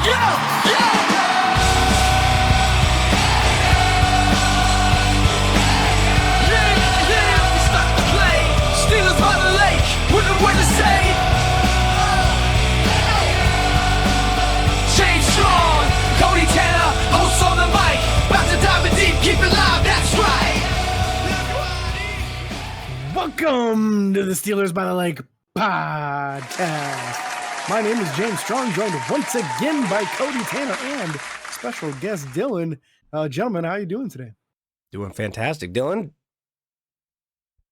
Yeah, yeah. Yeah, we start to play. Steelers by the lake, with the word to say. James Strong, Cody Tanner, hosts on the mic. About to dive in deep, keep it live, that's right. Welcome to the Steelers by the Lake podcast. My name is James Strong, joined once again by Cody Tanner and special guest Dylan. Gentlemen, how are you doing today? Doing fantastic. Dylan?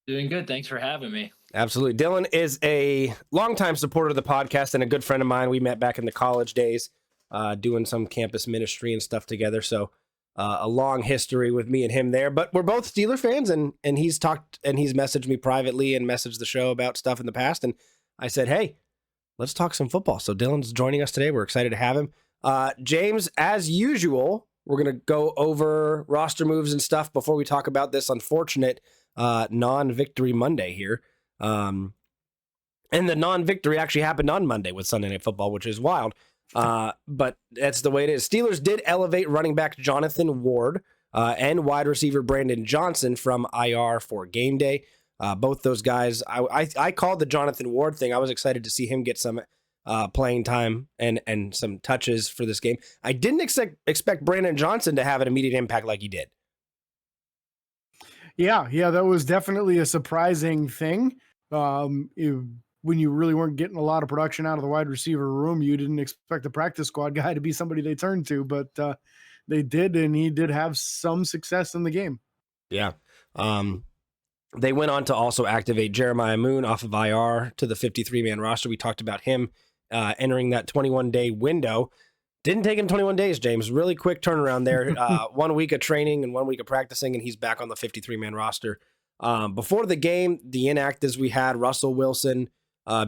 Doing good. Thanks for having me. Absolutely. Dylan is a longtime supporter of the podcast and a good friend of mine. We met back in the college days, doing some campus ministry and stuff together. So a long history with me and him there. But we're both Steeler fans, and he's talked and he's messaged me privately and messaged the show about stuff in the past. And I said, hey, let's talk some football. So Dylan's joining us today. We're excited to have him. James, as usual, we're going to go over roster moves and stuff before we talk about this unfortunate non-victory Monday here. And the non-victory actually happened on Monday with Sunday Night Football, which is wild. But that's the way it is. Steelers did elevate running back Jonathan Ward and wide receiver Brandon Johnson from IR for game day. Both those guys, I called the Jonathan Ward thing. I was excited to see him get some playing time and some touches for this game. I didn't expect Brandon Johnson to have an immediate impact like he did. Yeah, that was definitely a surprising thing. When you really weren't getting a lot of production out of the wide receiver room, you didn't expect the practice squad guy to be somebody they turned to, but they did, and he did have some success in the game. Yeah. They went on to also activate Jeremiah Moon off of IR to the 53-man roster. We talked about him entering that 21-day window. Didn't take him 21 days, James. Really quick turnaround there. 1 week of training and 1 week of practicing, and he's back on the 53-man roster. Before the game, the inactives we had, Russell Wilson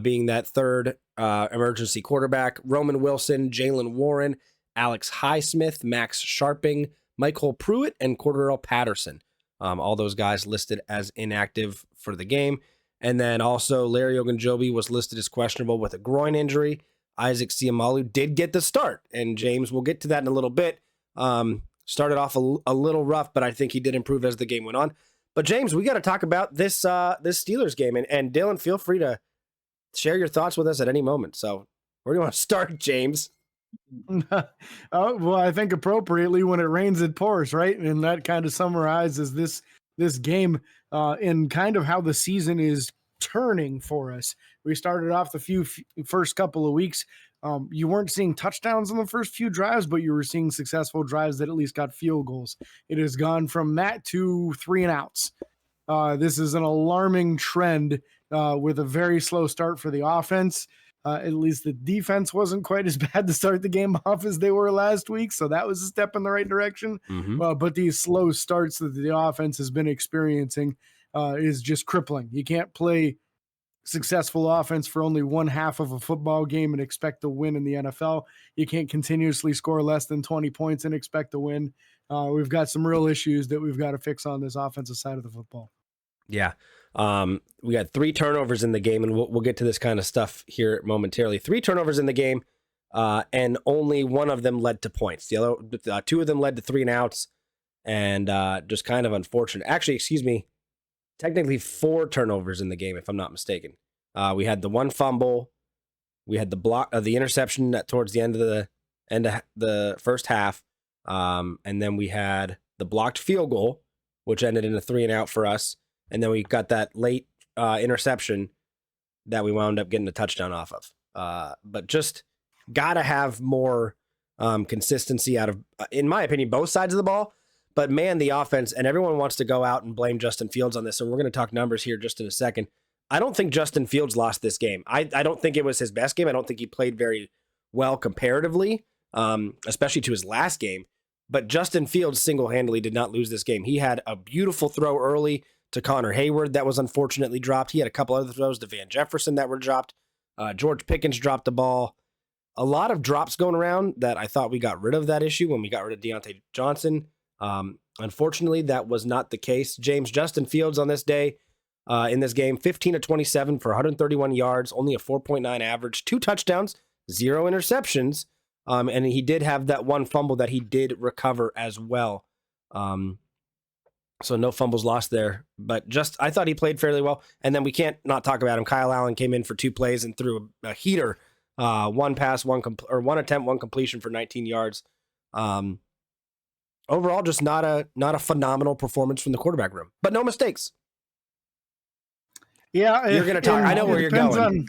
being that third emergency quarterback, Roman Wilson, Jalen Warren, Alex Highsmith, Max Sharping, Michael Pruitt, and Cordero Patterson. All those guys listed as inactive for the game. And then also Larry Ogunjobi was listed as questionable with a groin injury. Isaac Siamalu did get the start. And James, we'll get to that in a little bit. Started off a little rough, but I think he did improve as the game went on. But James, we got to talk about this Steelers game. And Dylan, feel free to share your thoughts with us at any moment. So where do you want to start, James? Well, I think appropriately, when it rains, it pours, right? And that kind of summarizes this game in kind of how the season is turning for us. We started off the first couple of weeks. You weren't seeing touchdowns on the first few drives, but you were seeing successful drives that at least got field goals. It has gone from that to 3 and outs. This is an alarming trend with a very slow start for the offense. At least the defense wasn't quite as bad to start the game off as they were last week, so that was a step in the right direction. Mm-hmm. But these slow starts that the offense has been experiencing is just crippling. You can't play successful offense for only one half of a football game and expect to win in the NFL. You can't continuously score less than 20 points and expect to win. We've got some real issues that we've got to fix on this offensive side of the football. Yeah. We got 3 turnovers in the game, and we'll get to this kind of stuff here momentarily. 3 turnovers in the game, and only one of them led to points. The other 2 of them led to 3 and outs, and just kind of unfortunate. Actually, excuse me, technically 4 turnovers in the game, if I'm not mistaken. We had the 1 fumble, we had the interception towards the end of the first half, and then we had the blocked field goal, which ended in a 3 and out for us. And then we got that late interception that we wound up getting a touchdown off of. But just got to have more consistency out of, in my opinion, both sides of the ball. But man, the offense, and everyone wants to go out and blame Justin Fields on this. And we're going to talk numbers here just in a second. I don't think Justin Fields lost this game. I don't think it was his best game. I don't think he played very well comparatively, especially to his last game. But Justin Fields single-handedly did not lose this game. He had a beautiful throw early to Connor Hayward that was unfortunately dropped. He had a couple other throws to Van Jefferson that were dropped. George Pickens dropped the ball. A lot of drops going around that I thought we got rid of that issue when we got rid of Deontay Johnson. Unfortunately, that was not the case. James, Justin Fields on this day in this game, 15 of 27 for 131 yards, only a 4.9 average, 2 touchdowns, 0 interceptions. And he did have that one fumble that he did recover as well. So no fumbles lost there, but I thought he played fairly well. And then we can't not talk about him. Kyle Allen came in for 2 plays and threw a heater, one pass, one attempt, one completion for 19 yards. Overall, just not a phenomenal performance from the quarterback room, but no mistakes. Yeah, you're going to talk. I know where you're going.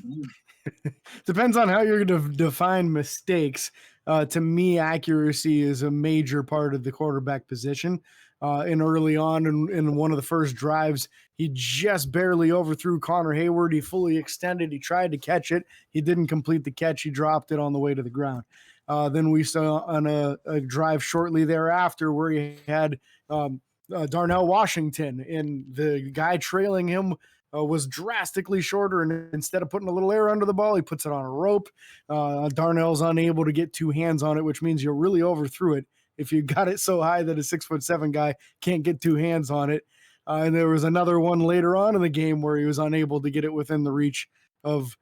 Depends on how you're going to define mistakes. To me, accuracy is a major part of the quarterback position. And early on in one of the first drives, he just barely overthrew Connor Hayward. He fully extended. He tried to catch it. He didn't complete the catch. He dropped it on the way to the ground. Then we saw on a drive shortly thereafter where he had Darnell Washington, and the guy trailing him was drastically shorter, and instead of putting a little air under the ball, he puts it on a rope. Darnell's unable to get 2 hands on it, which means you really overthrew it if you got it so high that a 6'7" guy can't get 2 hands on it. And there was another one later on in the game where he was unable to get it within the reach of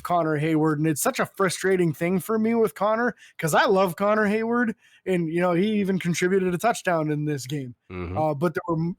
Connor Hayward. And it's such a frustrating thing for me with Connor, because I love Connor Hayward, and he even contributed a touchdown in this game. Mm-hmm. But there were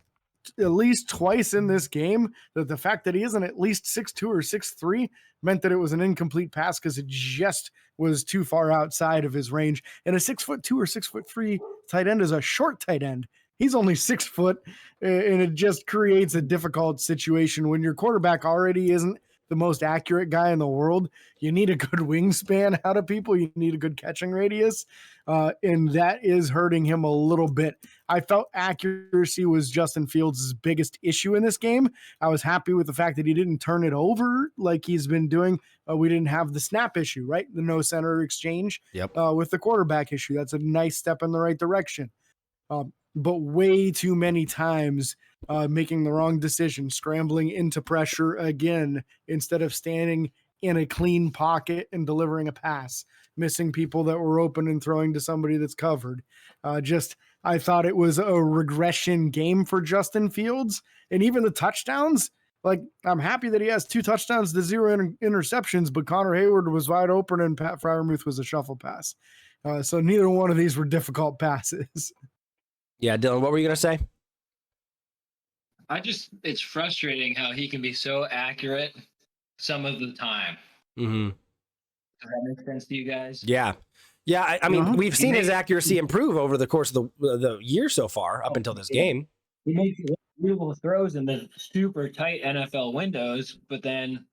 at least twice in this game that the fact that he isn't at least 6'2" or 6'3" meant that it was an incomplete pass because it just was too far outside of his range. And a 6'2" or 6'3" tight end is a short tight end. He's only 6 foot, and it just creates a difficult situation when your quarterback already isn't the most accurate guy in the world. You need a good wingspan out of people. You need a good catching radius. And that is hurting him a little bit. I felt accuracy was Justin Fields' biggest issue in this game. I was happy with the fact that he didn't turn it over like he's been doing. We didn't have the snap issue, right? The no center exchange with the quarterback issue. That's a nice step in the right direction. But way too many times making the wrong decision, scrambling into pressure again instead of standing in a clean pocket and delivering a pass, missing people that were open and throwing to somebody that's covered. I thought it was a regression game for Justin Fields. And even the touchdowns, like, I'm happy that he has 2 touchdowns to 0 interceptions, but Connor Hayward was wide open and Pat Freiermuth was a shuffle pass. So neither one of these were difficult passes. Yeah, Dylan, what were you going to say? It's frustrating how he can be so accurate some of the time. Mm-hmm. Does that make sense to you guys? Yeah. Yeah, I mean, we've seen his accuracy improve over the course of the year so far, up until this game. He makes beautiful throws in the super tight NFL windows, but then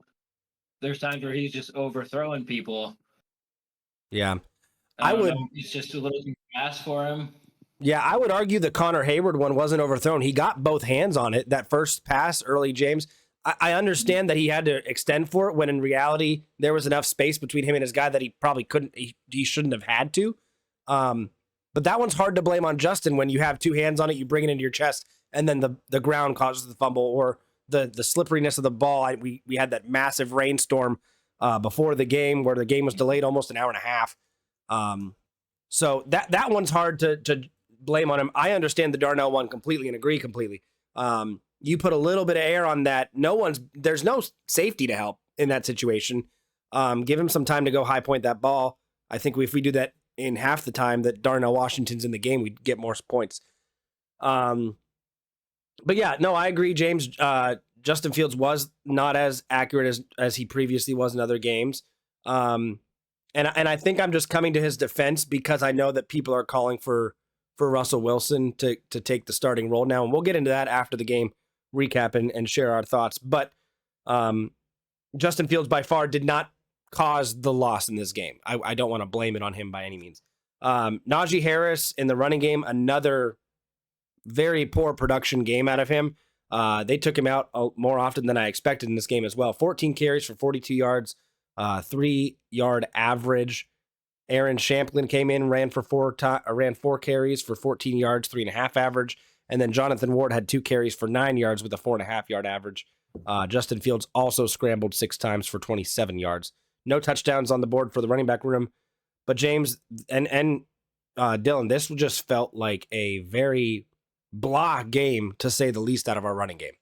there's times where he's just overthrowing people. Yeah. It's just a little too fast for him. Yeah, I would argue the Connor Hayward one wasn't overthrown. He got both hands on it. That first pass early, James, I understand that he had to extend for it when in reality there was enough space between him and his guy that he probably couldn't, he shouldn't have had to. But that one's hard to blame on Justin when you have 2 hands on it, you bring it into your chest, and then the ground causes the fumble or the slipperiness of the ball. We had that massive rainstorm before the game where the game was delayed almost an hour and a half. So that one's hard to blame on him. I understand the Darnell one completely and agree completely. You put a little bit of air on that. There's no safety to help in that situation. Give him some time to go high point that ball. I think if we do that in half the time that Darnell Washington's in the game, we'd get more points. But yeah, no, I agree, James. Justin Fields was not as accurate as he previously was in other games. And I think I'm just coming to his defense because I know that people are calling for Russell Wilson to take the starting role now. And we'll get into that after the game recap and share our thoughts. But Justin Fields by far did not cause the loss in this game. I don't want to blame it on him by any means. Najee Harris in the running game, another very poor production game out of him. They took him out more often than I expected in this game as well. 14 carries for 42 yards, 3-yard average. Aaron Champlin came in, ran 4 carries for 14 yards, 3.5 average. And then Jonathan Ward had 2 carries for 9 yards with a 4.5-yard average. Justin Fields also scrambled 6 times for 27 yards. No touchdowns on the board for the running back room. But James and Dylan, this just felt like a very blah game, to say the least, out of our running game.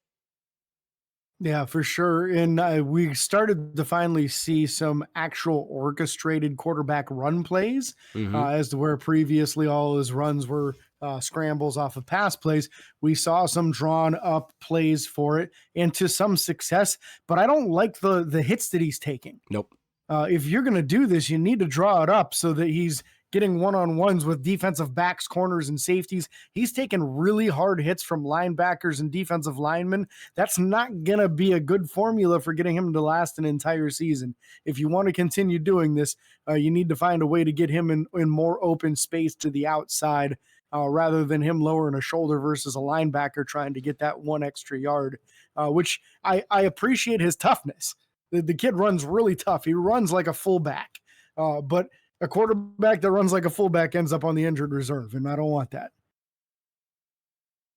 Yeah, for sure. And we started to finally see some actual orchestrated quarterback run plays, Mm-hmm. as to where previously all his runs were scrambles off of pass plays. We saw some drawn up plays for it and to some success, but I don't like the hits that he's taking. Nope. If you're going to do this, you need to draw it up so that he's getting one-on-ones with defensive backs, corners, and safeties. He's taking really hard hits from linebackers and defensive linemen. That's not going to be a good formula for getting him to last an entire season. If you want to continue doing this, you need to find a way to get him in more open space to the outside, rather than him lowering a shoulder versus a linebacker trying to get that one extra yard, which I appreciate his toughness. The kid runs really tough. He runs like a fullback, but a quarterback that runs like a fullback ends up on the injured reserve, and I don't want that.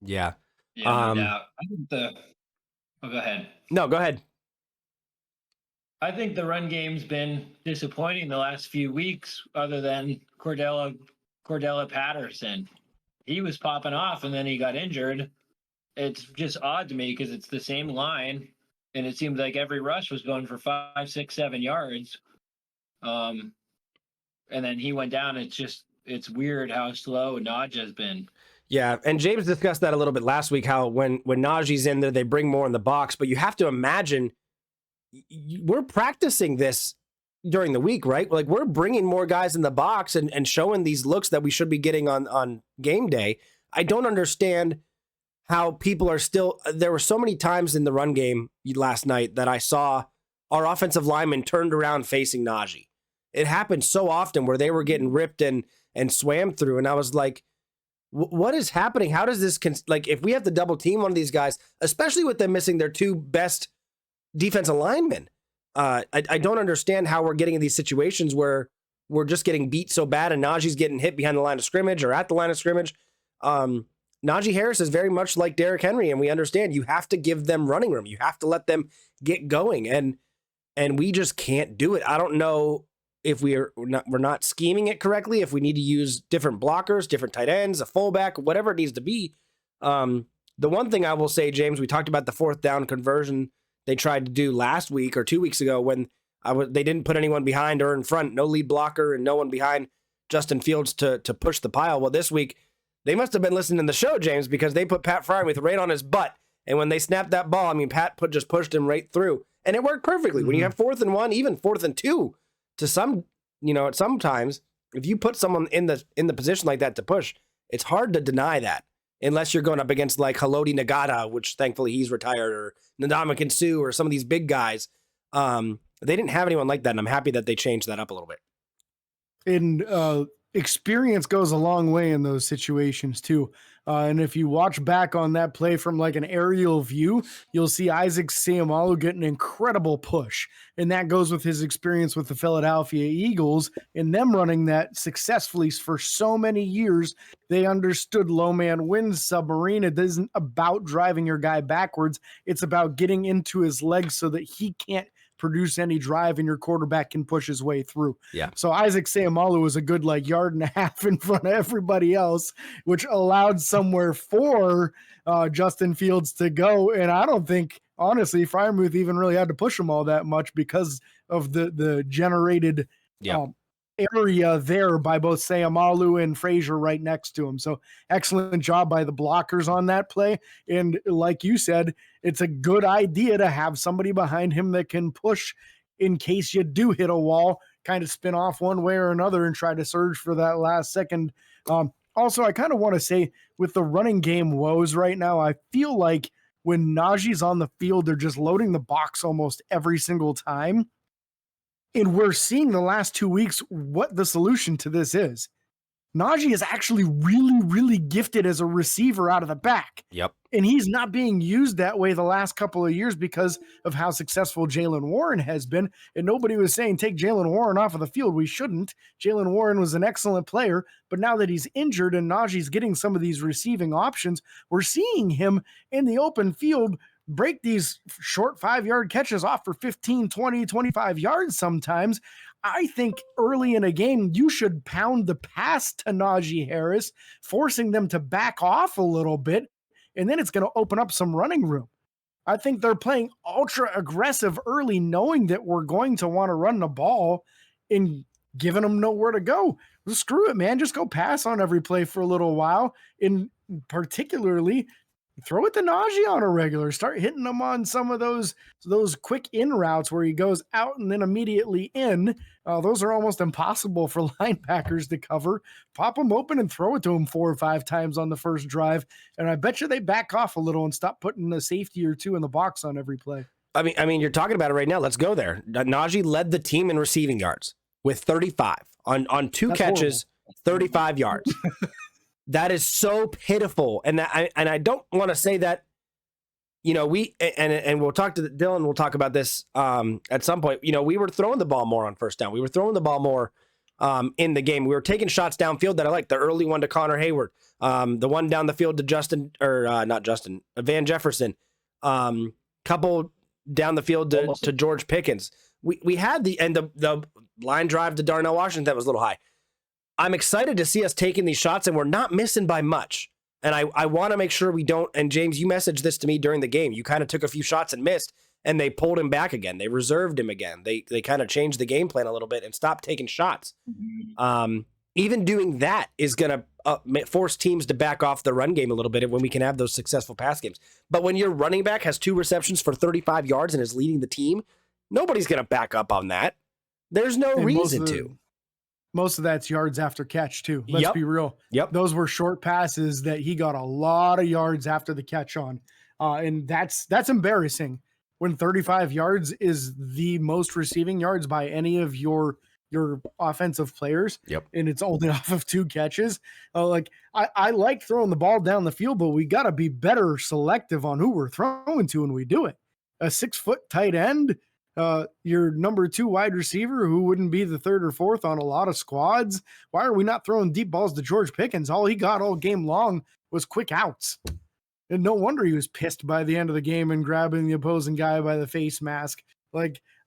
Yeah. Yeah, no doubt. I think go ahead. No, go ahead. I think the run game's been disappointing the last few weeks, other than Cordella Patterson. He was popping off, and then he got injured. It's just odd to me because it's the same line, and it seemed like every rush was going for 5, 6, 7 yards. And then he went down. It's weird how slow Najee's been. Yeah, and James discussed that a little bit last week, how when Najee's in there, they bring more in the box. But you have to imagine, we're practicing this during the week, right? Like, we're bringing more guys in the box and showing these looks that we should be getting on game day. I don't understand how people are still... There were so many times in the run game last night that I saw our offensive linemen turned around facing Najee. It happened so often where they were getting ripped and swam through. And I was like, what is happening? How does this, like, if we have to double team one of these guys, especially with them missing their two best defensive linemen, I don't understand how we're getting in these situations where we're just getting beat so bad and Najee's getting hit behind the line of scrimmage or at the line of scrimmage. Najee Harris is very much like Derrick Henry, and we understand you have to give them running room. You have to let them get going, and we just can't do it. I don't know if we're not scheming it correctly, if we need to use different blockers, different tight ends, a fullback, whatever it needs to be. The one thing I will say, James, we talked about the fourth down conversion they tried to do last week or 2 weeks ago when they didn't put anyone behind or in front, no lead blocker and no one behind Justin Fields to push the pile. Well, this week, they must have been listening to the show, James, because they put Pat Fryermuth right on his butt. And when they snapped that ball, I mean, Pat just pushed him right through. And it worked perfectly. When you have 4th and 1, even 4th and 2, to sometimes if you put someone in the position like that to push, it's hard to deny that unless you're going up against like Haloti Nagata, which thankfully he's retired, or Ndamukong Suh, or some of these big guys. They didn't have anyone like that, and I'm happy that they changed that up a little bit. And experience goes a long way in those situations too. And if you watch back on that play from like an aerial view, you'll see Isaac Seumalo get an incredible push. And that goes with his experience with the Philadelphia Eagles and them running that successfully for so many years. They understood low man wins submarine. It isn't about driving your guy backwards. It's about getting into his legs so that he can't produce any drive and your quarterback can push his way through. Yeah. So Isaac Seumalo was a good like yard and a half in front of everybody else, which allowed somewhere for Justin Fields to go. And I don't think, honestly, Fryermuth even really had to push him all that much because of the generated area there by both Seumalo and Frazier right next to him. So excellent job by the blockers on that play. And like you said, it's a good idea to have somebody behind him that can push in case you do hit a wall, kind of spin off one way or another and try to surge for that last second. Also, I kind of want to say with the running game woes right now, I feel like when Najee's on the field, they're just loading the box almost every single time. And we're seeing the last 2 weeks what the solution to this is. Najee is actually really, really gifted as a receiver out of the back. Yep. And he's not being used that way the last couple of years because of how successful Jaylen Warren has been. And nobody was saying, take Jaylen Warren off of the field. We shouldn't. Jaylen Warren was an excellent player. But now that he's injured and Najee's getting some of these receiving options, we're seeing him in the open field break these short 5-yard catches off for 15, 20, 25 yards sometimes. I think early in a game, you should pound the pass to Najee Harris, forcing them to back off a little bit, and then it's going to open up some running room. I think they're playing ultra aggressive early, knowing that we're going to want to run the ball and giving them nowhere to go. Well, screw it, man. Just go pass on every play for a little while. And particularly, throw it to Najee on a regular. Start hitting them on some of those quick in routes where he goes out and then immediately in. Those are almost impossible for linebackers to cover. Pop them open and throw it to them 4 or 5 times on the first drive. And I bet you they back off a little and stop putting a safety or two in the box on every play. I mean, you're talking about it right now. Let's go there. Najee led the team in receiving yards with 35 on 2 That's catches, horrible. 35 yards. That is so pitiful. And I don't want to say that, and we'll talk to Dylan. We'll talk about this at some point. We were throwing the ball more on first down. We were throwing the ball more in the game. We were taking shots downfield that I like. The early one to Connor Hayward, the one down the field to Van Jefferson, couple down the field to George Pickens. We had the line drive to Darnell Washington that was a little high. I'm excited to see us taking these shots, and we're not missing by much. And I want to make sure we don't. And James, you messaged this to me during the game. You kind of took a few shots and missed, and they pulled him back again. They reserved him again. They kind of changed the game plan a little bit and stopped taking shots. Even doing that is going to force teams to back off the run game a little bit when we can have those successful pass games. But when your running back has 2 receptions for 35 yards and is leading the team, nobody's going to back up on that. There's no reason to. Most of that's yards after catch too. Let's be real. Yep. Those were short passes that he got a lot of yards after the catch on. And that's embarrassing when 35 yards is the most receiving yards by any of your offensive players. Yep. And it's only off of 2 catches. I like throwing the ball down the field, but we got to be better selective on who we're throwing to when we do it. A 6-foot tight end, your number 2 wide receiver who wouldn't be the 3rd or 4th on a lot of squads. Why are we not throwing deep balls to George Pickens? All he got all game long was quick outs. And no wonder he was pissed by the end of the game and grabbing the opposing guy by the face mask.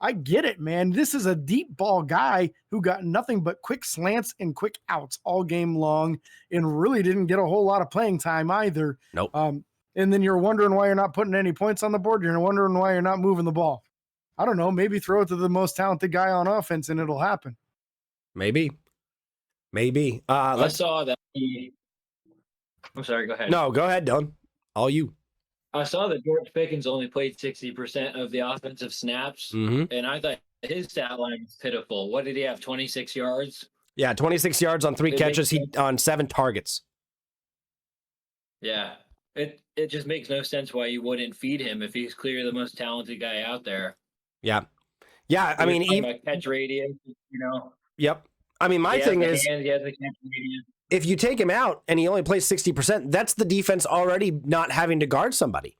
I get it, man. This is a deep ball guy who got nothing but quick slants and quick outs all game long and really didn't get a whole lot of playing time either. Nope. And then you're wondering why you're not putting any points on the board. You're wondering why you're not moving the ball. I don't know. Maybe throw it to the most talented guy on offense and it'll happen. Maybe. I saw that I'm sorry, go ahead. No, go ahead, Dylan. All you. I saw that George Pickens only played 60% of the offensive snaps, and I thought his stat line was pitiful. What did he have, 26 yards? Yeah, 26 yards on 3 catches, on 7 targets. Yeah. It just makes no sense why you wouldn't feed him if he's clearly the most talented guy out there. Yeah. I mean, even catch radius, Yep. I mean, my thing is, he has the catch radius. If you take him out and he only plays 60%, that's the defense already not having to guard somebody.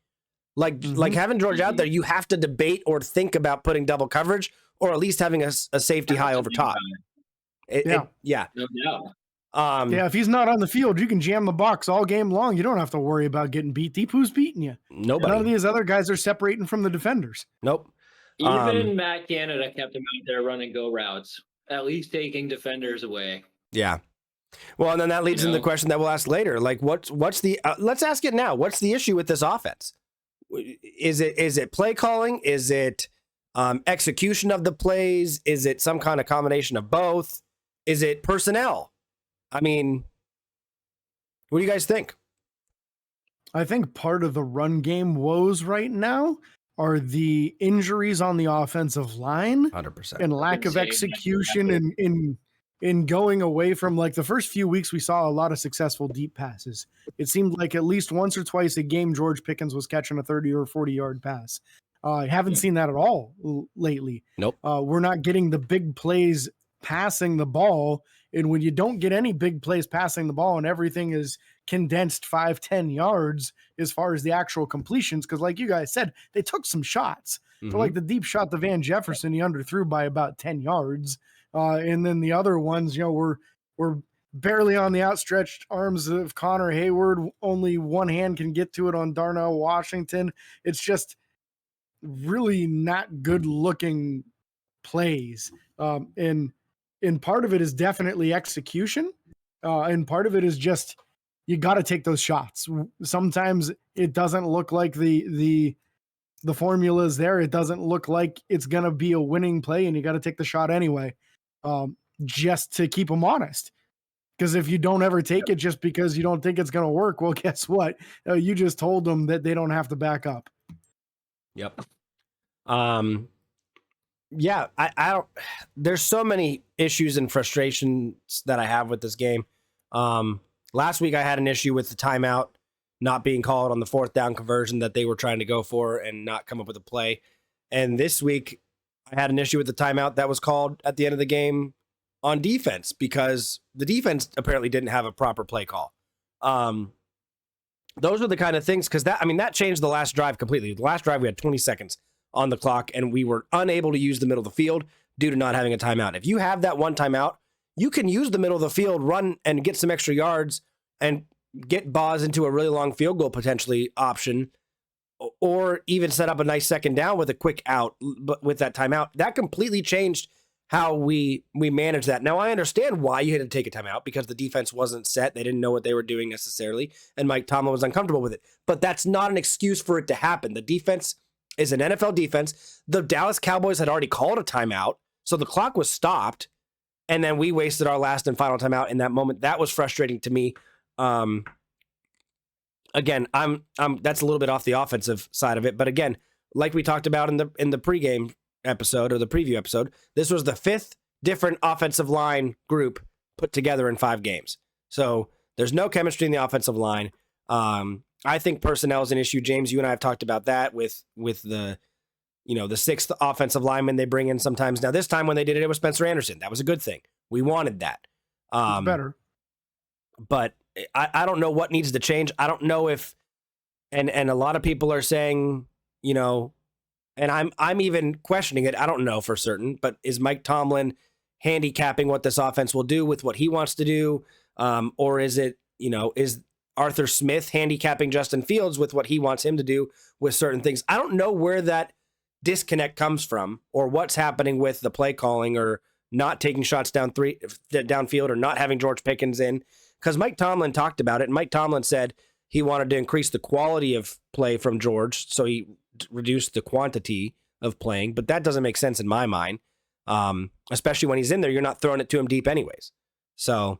Like having George out there, you have to debate or think about putting double coverage or at least having a safety high over top. No doubt. If he's not on the field, you can jam the box all game long. You don't have to worry about getting beat deep. Who's beating you? Nobody. None of these other guys are separating from the defenders. Nope. Even Matt Canada kept him out there running go routes, at least taking defenders away. Yeah. Well, and then that leads into the question that we'll ask later. Like, what's the? Let's ask it now. What's the issue with this offense? Is it play calling? Is it execution of the plays? Is it some kind of combination of both? Is it personnel? I mean, what do you guys think? I think part of the run game woes right now are the injuries on the offensive line 100%. and lack of execution in going away from, like, the first few weeks we saw a lot of successful deep passes. It seemed like at least once or twice a game George Pickens was catching a 30 or 40 yard pass. I haven't seen that at all lately. Nope. We're not getting the big plays passing the ball. And when you don't get any big plays passing the ball and everything is condensed 5-10 yards as far as the actual completions, because like you guys said, they took some shots. So like the deep shot to Van Jefferson, he underthrew by about 10 yards. And then the other ones, we're barely on the outstretched arms of Connor Hayward. Only one hand can get to it on Darnell Washington. It's just really not good looking plays. And part of it is definitely execution. And part of it is just, you got to take those shots. Sometimes it doesn't look like the the formula is there. It doesn't look like it's going to be a winning play, and you got to take the shot anyway, just to keep them honest. Because if you don't ever take it just because you don't think it's going to work, well, guess what? You just told them that they don't have to back up. Yep. Yeah, I don't. There's so many issues and frustrations that I have with this game. Last week I had an issue with the timeout not being called on the 4th down conversion that they were trying to go for and not come up with a play. And this week I had an issue with the timeout that was called at the end of the game on defense because the defense apparently didn't have a proper play call. Those are the kind of things, because that changed the last drive completely. The last drive we had 20 seconds on the clock and we were unable to use the middle of the field due to not having a timeout. If you have that one timeout, you can use the middle of the field, run and get some extra yards and get Boz into a really long field goal potentially option, or even set up a nice second down with a quick out. But with that timeout, that completely changed how we manage that. Now I understand why you had to take a timeout, because the defense wasn't set. They didn't know what they were doing necessarily. And Mike Tomlin was uncomfortable with it, but that's not an excuse for it to happen. The defense is an NFL defense. The Dallas Cowboys had already called a timeout, so the clock was stopped. And then we wasted our last and final timeout in that moment. That was frustrating to me. Again, I'm that's a little bit off the offensive side of it, but again, like we talked about in the pregame episode or the preview episode, this was the 5th different offensive line group put together in 5 games. So there's no chemistry in the offensive line. I think personnel is an issue. James, you and I have talked about that with the the 6th offensive lineman they bring in sometimes. Now this time when they did it, it was Spencer Anderson. That was a good thing. We wanted that. It's better. But I don't know what needs to change. I don't know if, and a lot of people are saying, and I'm even questioning it. I don't know for certain, but is Mike Tomlin handicapping what this offense will do with what he wants to do? Or is it, is Arthur Smith handicapping Justin Fields with what he wants him to do with certain things? I don't know where that disconnect comes from, or what's happening with the play calling, or not taking shots downfield, or not having George Pickens in. Because Mike Tomlin talked about it, and Mike Tomlin said he wanted to increase the quality of play from George, so he reduced the quantity of playing. But that doesn't make sense in my mind, especially when he's in there. You're not throwing it to him deep anyways. So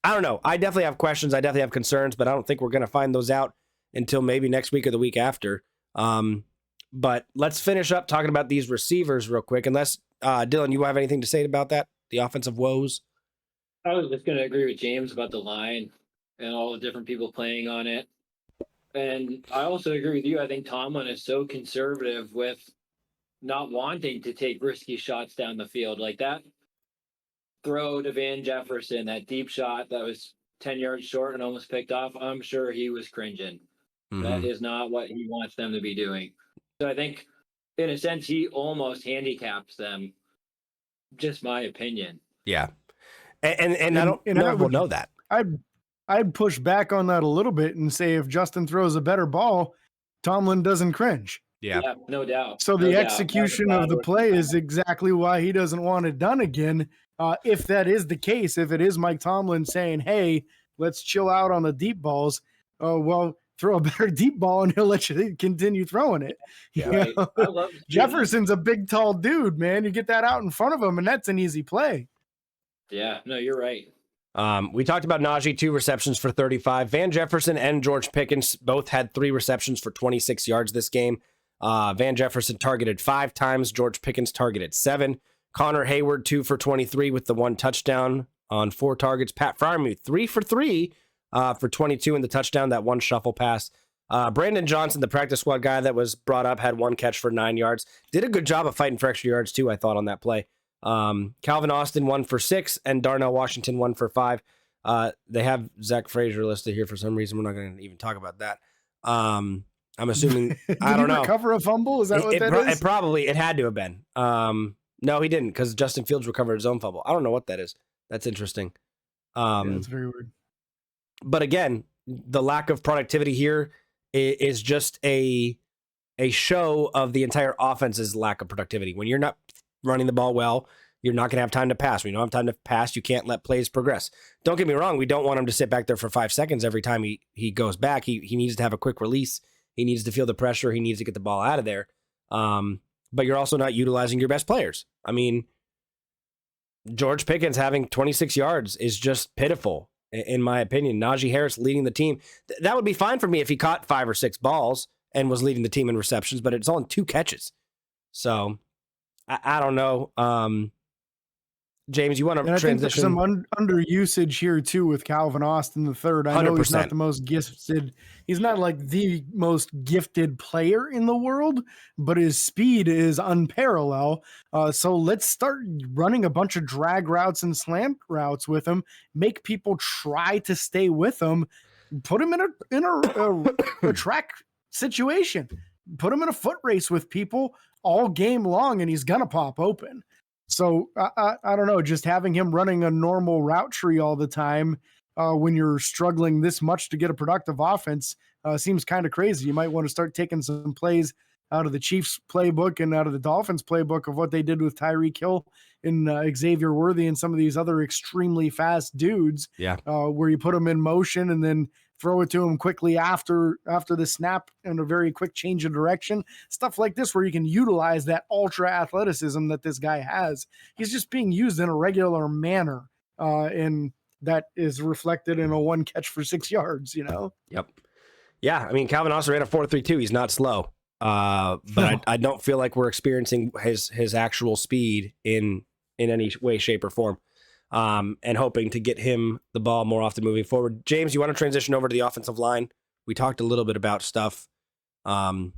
I don't know. I definitely have questions. I definitely have concerns, but I don't think we're going to find those out until maybe next week or the week after. But let's finish up talking about these receivers real quick. Unless, Dylan, you have anything to say about that? The offensive woes? I was just going to agree with James about the line and all the different people playing on it. And I also agree with you. I think Tomlin is so conservative with not wanting to take risky shots down the field. Like that throw to Van Jefferson, that deep shot that was 10 yards short and almost picked off, I'm sure he was cringing. Mm-hmm. That is not what he wants them to be doing. So I think, in a sense, he almost handicaps them. Just my opinion. Yeah. And I don't know we'll know that. I'd push back on that a little bit and say if Justin throws a better ball, Tomlin doesn't cringe. Yeah, no doubt. So the execution of the play is exactly why he doesn't want it done again. If that is the case, if it is Mike Tomlin saying, hey, let's chill out on the deep balls, well, throw a better deep ball and he'll let you continue throwing it. Yeah, right. Jefferson's a big, tall dude, man. You get that out in front of him, and that's an easy play. Yeah, no, you're right. We talked about Najee, 2 receptions for 35. Van Jefferson and George Pickens both had 3 receptions for 26 yards this game. Van Jefferson targeted 5 times. George Pickens targeted 7. Connor Hayward, 2 for 23 with the 1 touchdown on 4 targets. Pat Freiermuth, 3 for 3 for 22 in the touchdown, that 1 shuffle pass. Brandon Johnson, the practice squad guy that was brought up, had 1 catch for 9 yards. Did a good job of fighting for extra yards too, I thought, on that play. Calvin Austin 1 for 6 and Darnell Washington 1 for 5. They have Zach Frazier listed here for some reason. We're not going to even talk about that. I'm assuming I don't know. Recover a fumble? Is that what that is? It had to have been. No, he didn't, because Justin Fields recovered his own fumble. I don't know what that is. That's interesting. Yeah, that's very weird. But again, the lack of productivity here is just a show of the entire offense's lack of productivity. When you're not running the ball well, you're not going to have time to pass. When you don't have time to pass, you can't let plays progress. Don't get me wrong. We don't want him to sit back there for 5 seconds every time he goes back. He needs to have a quick release He needs to feel the pressure. He needs to get the ball out of there. But you're also not utilizing your best players. I mean, George Pickens having 26 yards is just pitiful, in my opinion. Najee Harris leading the team. That would be fine for me if he caught 5 or 6 balls and was leading the team in receptions, but it's only 2 catches. So I don't know. James, you want to transition? There's some underusage here too with Calvin Austin the third. I know 100%. he's not the most gifted. He's not like the most gifted player in the world, but his speed is unparalleled. So let's start running a bunch of drag routes and slant routes with him. Make people try to stay with him. Put him in a track situation. Put him in a foot race with people all game long, and he's gonna pop open. So I don't know, just having him running a normal route tree all the time when you're struggling this much to get a productive offense seems kind of crazy. You might want to start taking some plays out of the Chiefs playbook and out of the Dolphins playbook of what they did with Tyreek Hill and Xavier Worthy and some of these other extremely fast dudes. Yeah. Where you put them in motion and then throw it to him quickly after the snap and a very quick change of direction. Stuff like this where you can utilize that ultra athleticism that this guy has. He's just being used in a regular manner. And that is reflected in a 1 catch for 6 yards, you know? Yep. Yeah. I mean, Calvin also ran a 4.32. He's not slow. But I don't feel like we're experiencing his actual speed in any way, shape, or form. And hoping to get him the ball more often moving forward. James, you want to transition over to the offensive line? We talked a little bit about stuff. Isaac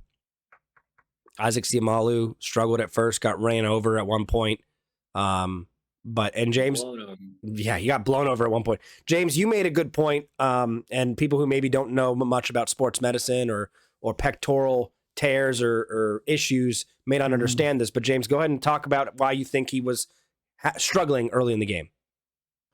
Siamalu struggled at first, got ran over at one point. And James, yeah, he got blown over at one point. James, you made a good point. And people who maybe don't know much about sports medicine or pectoral tears or issues may not understand this. But James, go ahead and talk about why you think he was struggling early in the game.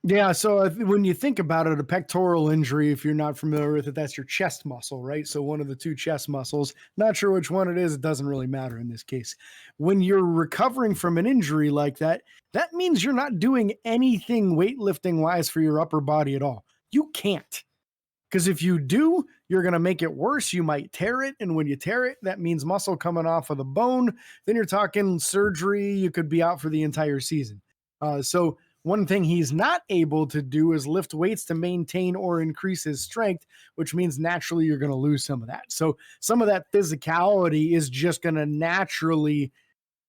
Yeah, so when you think about it, a pectoral injury, if you're not familiar with it, that's your chest muscle, right? So one of the 2 chest muscles, not sure which one it is, it doesn't really matter in this case. When you're recovering from an injury like that, that means you're not doing anything weightlifting-wise for your upper body at all. You can't. Because if you do, you're going to make it worse. You might tear it, and when you tear it, that means muscle coming off of the bone. Then you're talking surgery. You could be out for the entire season. So one thing he's not able to do is lift weights to maintain or increase his strength, which means naturally you're going to lose some of that. So some of that physicality is just going to naturally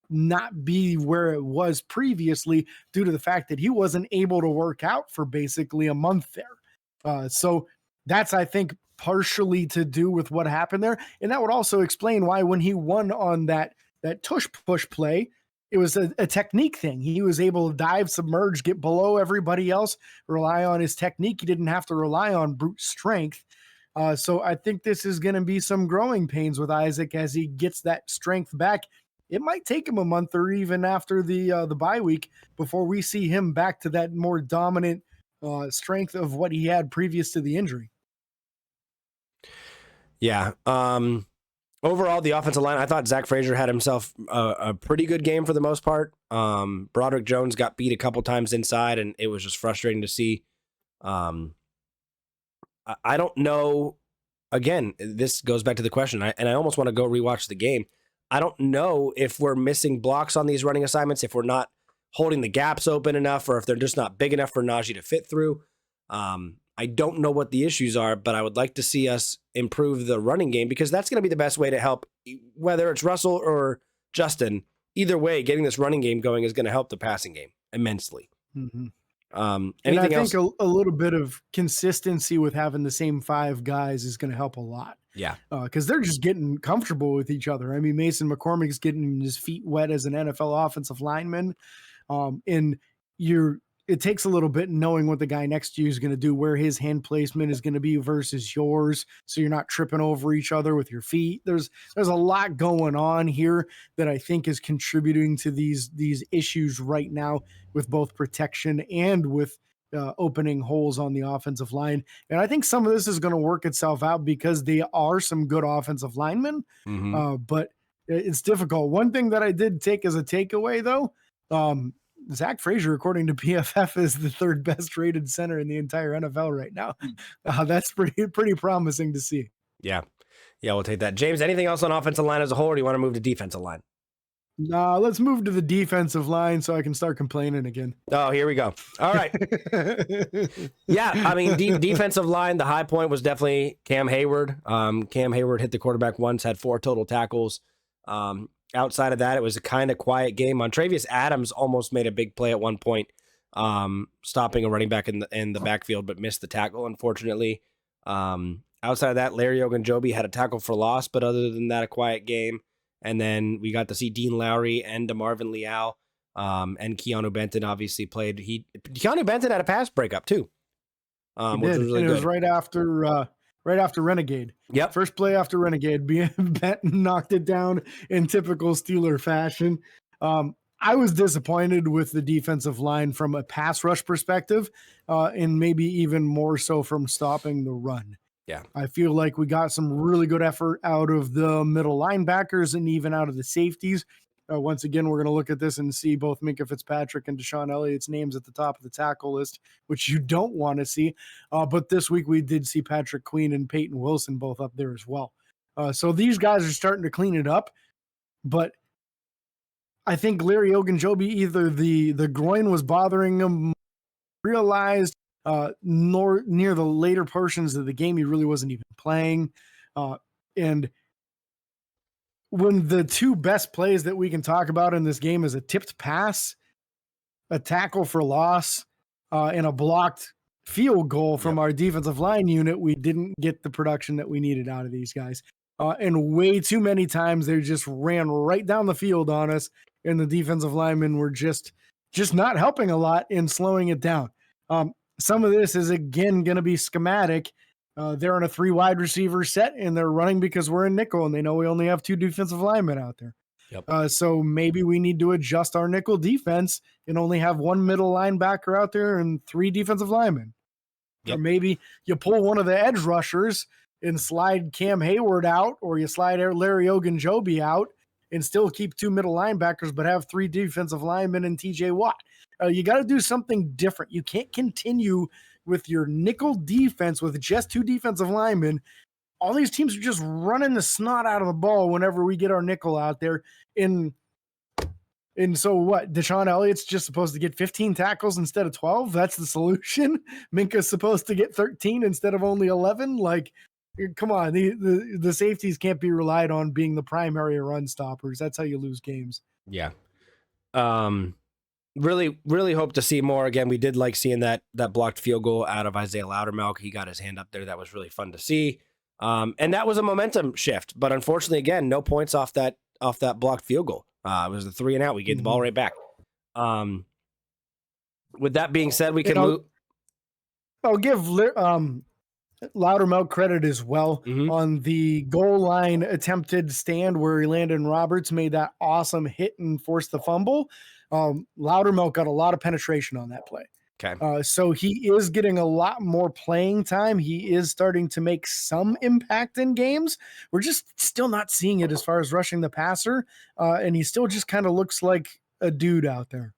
not be where it was previously due to the fact that he wasn't able to work out for basically a month there. So that's, I think, partially to do with what happened there. And that would also explain why when he won on that tush push play, it was a technique thing. He was able to dive, submerge, get below everybody else, rely on his technique. He didn't have to rely on brute strength. So I think this is going to be some growing pains with Isaac as he gets that strength back. It might take him a month or even after the bye week before we see him back to that more dominant strength of what he had previous to the injury. Yeah. Overall, the offensive line, I thought Zach Frazier had himself a pretty good game for the most part. Broderick Jones got beat a couple times inside, and it was just frustrating to see. I don't know. Again, this goes back to the question, and I almost want to go rewatch the game. I don't know if we're missing blocks on these running assignments, if we're not holding the gaps open enough, or if they're just not big enough for Najee to fit through. I don't know what the issues are, but I would like to see us improve the running game because that's going to be the best way to help, whether it's Russell or Justin. Either way, getting this running game going is going to help the passing game immensely. Mm-hmm. And I think a little bit of consistency with having the same 5 guys is going to help a lot. Yeah. Because they're just getting comfortable with each other. I mean, Mason McCormick's getting his feet wet as an NFL offensive lineman. And it takes a little bit knowing what the guy next to you is going to do, where his hand placement is going to be versus yours. So you're not tripping over each other with your feet. There's a lot going on here that I think is contributing to these issues right now with both protection and with opening holes on the offensive line. And I think some of this is going to work itself out because they are some good offensive linemen, but it's difficult. One thing that I did take as a takeaway though, Zach Frazier, according to PFF, is the 3rd best rated center in the entire NFL right now. That's pretty promising to see. Yeah. Yeah, we'll take that. James, anything else on offensive line as a whole, or do you want to move to defensive line? Nah, let's move to the defensive line so I can start complaining again. Oh, here we go. All right. Yeah, I mean, defensive line, the high point was definitely Cam Hayward. Cam Hayward hit the quarterback once, had 4 total tackles. Outside of that, it was a kind of quiet game. Montrevious Adams almost made a big play at one point, stopping a running back in the backfield, but missed the tackle, unfortunately. Outside of that, Larry Ogunjobi had a tackle for loss, but other than that, a quiet game. And then we got to see Dean Lowry and DeMarvin Leal, and Keanu Benton obviously played. Keanu Benton had a pass breakup too, which was really good. It was right after Renegade. Yep. First play after Renegade. Benton knocked it down in typical Steeler fashion. I was disappointed with the defensive line from a pass rush perspective, and maybe even more so from stopping the run. Yeah. I feel like we got some really good effort out of the middle linebackers and even out of the safeties. Once again, we're going to look at this and see both Minkah Fitzpatrick and Deshaun Elliott's names at the top of the tackle list, which you don't want to see. But this week we did see Patrick Queen and Peyton Wilson both up there as well. So these guys are starting to clean it up. But I think Larry Ogunjobi, either the groin was bothering him, realized, nor near the later portions of the game, he really wasn't even playing. And when the two best plays that we can talk about in this game is a tipped pass, a tackle for loss, and a blocked field goal from our defensive line unit, we didn't get the production that we needed out of these guys. And way too many times they just ran right down the field on us, and the defensive linemen were just not helping a lot in slowing it down. Some of this is, again, going to be schematic. They're in a 3 wide receiver set, and they're running because we're in nickel, and they know we only have 2 defensive linemen out there. Yep. So maybe we need to adjust our nickel defense and only have 1 middle linebacker out there and 3 defensive linemen. Yep. Or maybe you pull one of the edge rushers and slide Cam Hayward out, or you slide Larry Ogunjobi out and still keep 2 middle linebackers, but have 3 defensive linemen and TJ Watt. You got to do something different. You can't continue with your nickel defense with just 2 defensive linemen. All these teams are just running the snot out of the ball whenever we get our nickel out there. And so what? Deshaun Elliott's just supposed to get 15 tackles instead of 12? That's the solution? Minkah's supposed to get 13 instead of only 11? Like, come on. The safeties can't be relied on being the primary run stoppers. That's how you lose games. Yeah. Really, really hope to see more. Again, we did like seeing that blocked field goal out of Isaiah Loudermilk. He got his hand up there. That was really fun to see. And that was a momentum shift. But unfortunately, again, no points off that blocked field goal. It was the 3 and out. We gave the ball right back. With that being said, we can move. I'll give Loudermilk credit as well on the goal line attempted stand where Landon Roberts made that awesome hit and forced the fumble. Loudermilk got a lot of penetration on that play. Okay. So he is getting a lot more playing time. He is starting to make some impact in games. We're just still not seeing it as far as rushing the passer. And he still just kind of looks like a dude out there.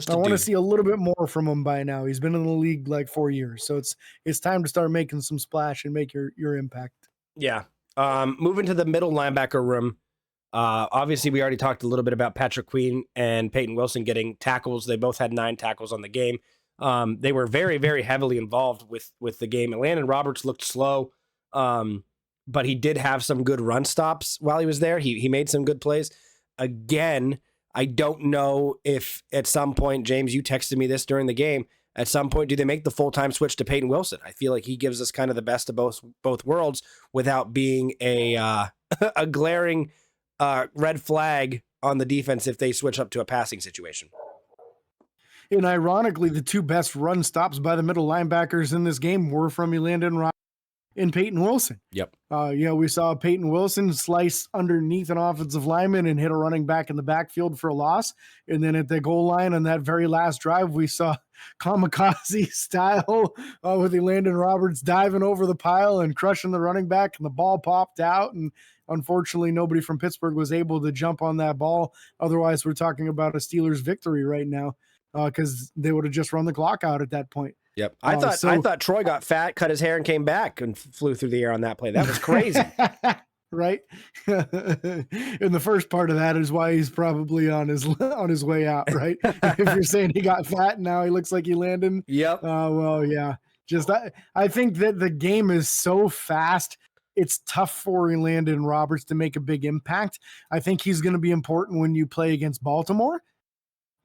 I want to see a little bit more from him by now. He's been in the league like 4 years. So it's time to start making some splash and make your impact. Yeah. Moving to the middle linebacker room. Obviously, we already talked a little bit about Patrick Queen and Peyton Wilson getting tackles. They both had 9 tackles on the game. They were very, very heavily involved with the game. And Landon Roberts looked slow, but he did have some good run stops while he was there. He made some good plays. Again, I don't know if at some point, James, you texted me this during the game, at some point, do they make the full-time switch to Peyton Wilson? I feel like he gives us kind of the best of both worlds without being a glaring red flag on the defense if they switch up to a passing situation. And ironically, the 2 best run stops by the middle linebackers in this game were from Landon Roberts and Peyton Wilson. Yep. We saw Peyton Wilson slice underneath an offensive lineman and hit a running back in the backfield for a loss. And then at the goal line on that very last drive, we saw kamikaze style with Landon Roberts diving over the pile and crushing the running back, and the ball popped out. And unfortunately, nobody from Pittsburgh was able to jump on that ball. Otherwise, we're talking about a Steelers victory right now because they would have just run the clock out at that point. Yep. I thought Troy got fat, cut his hair, and came back and flew through the air on that play. That was crazy. right? And the first part of that is why he's probably on his way out, right? If you're saying he got fat and now he looks like he landed, Yep. well, yeah. Just I think that the game is so fast. It's tough for Landon Roberts to make a big impact. I think he's going to be important when you play against Baltimore,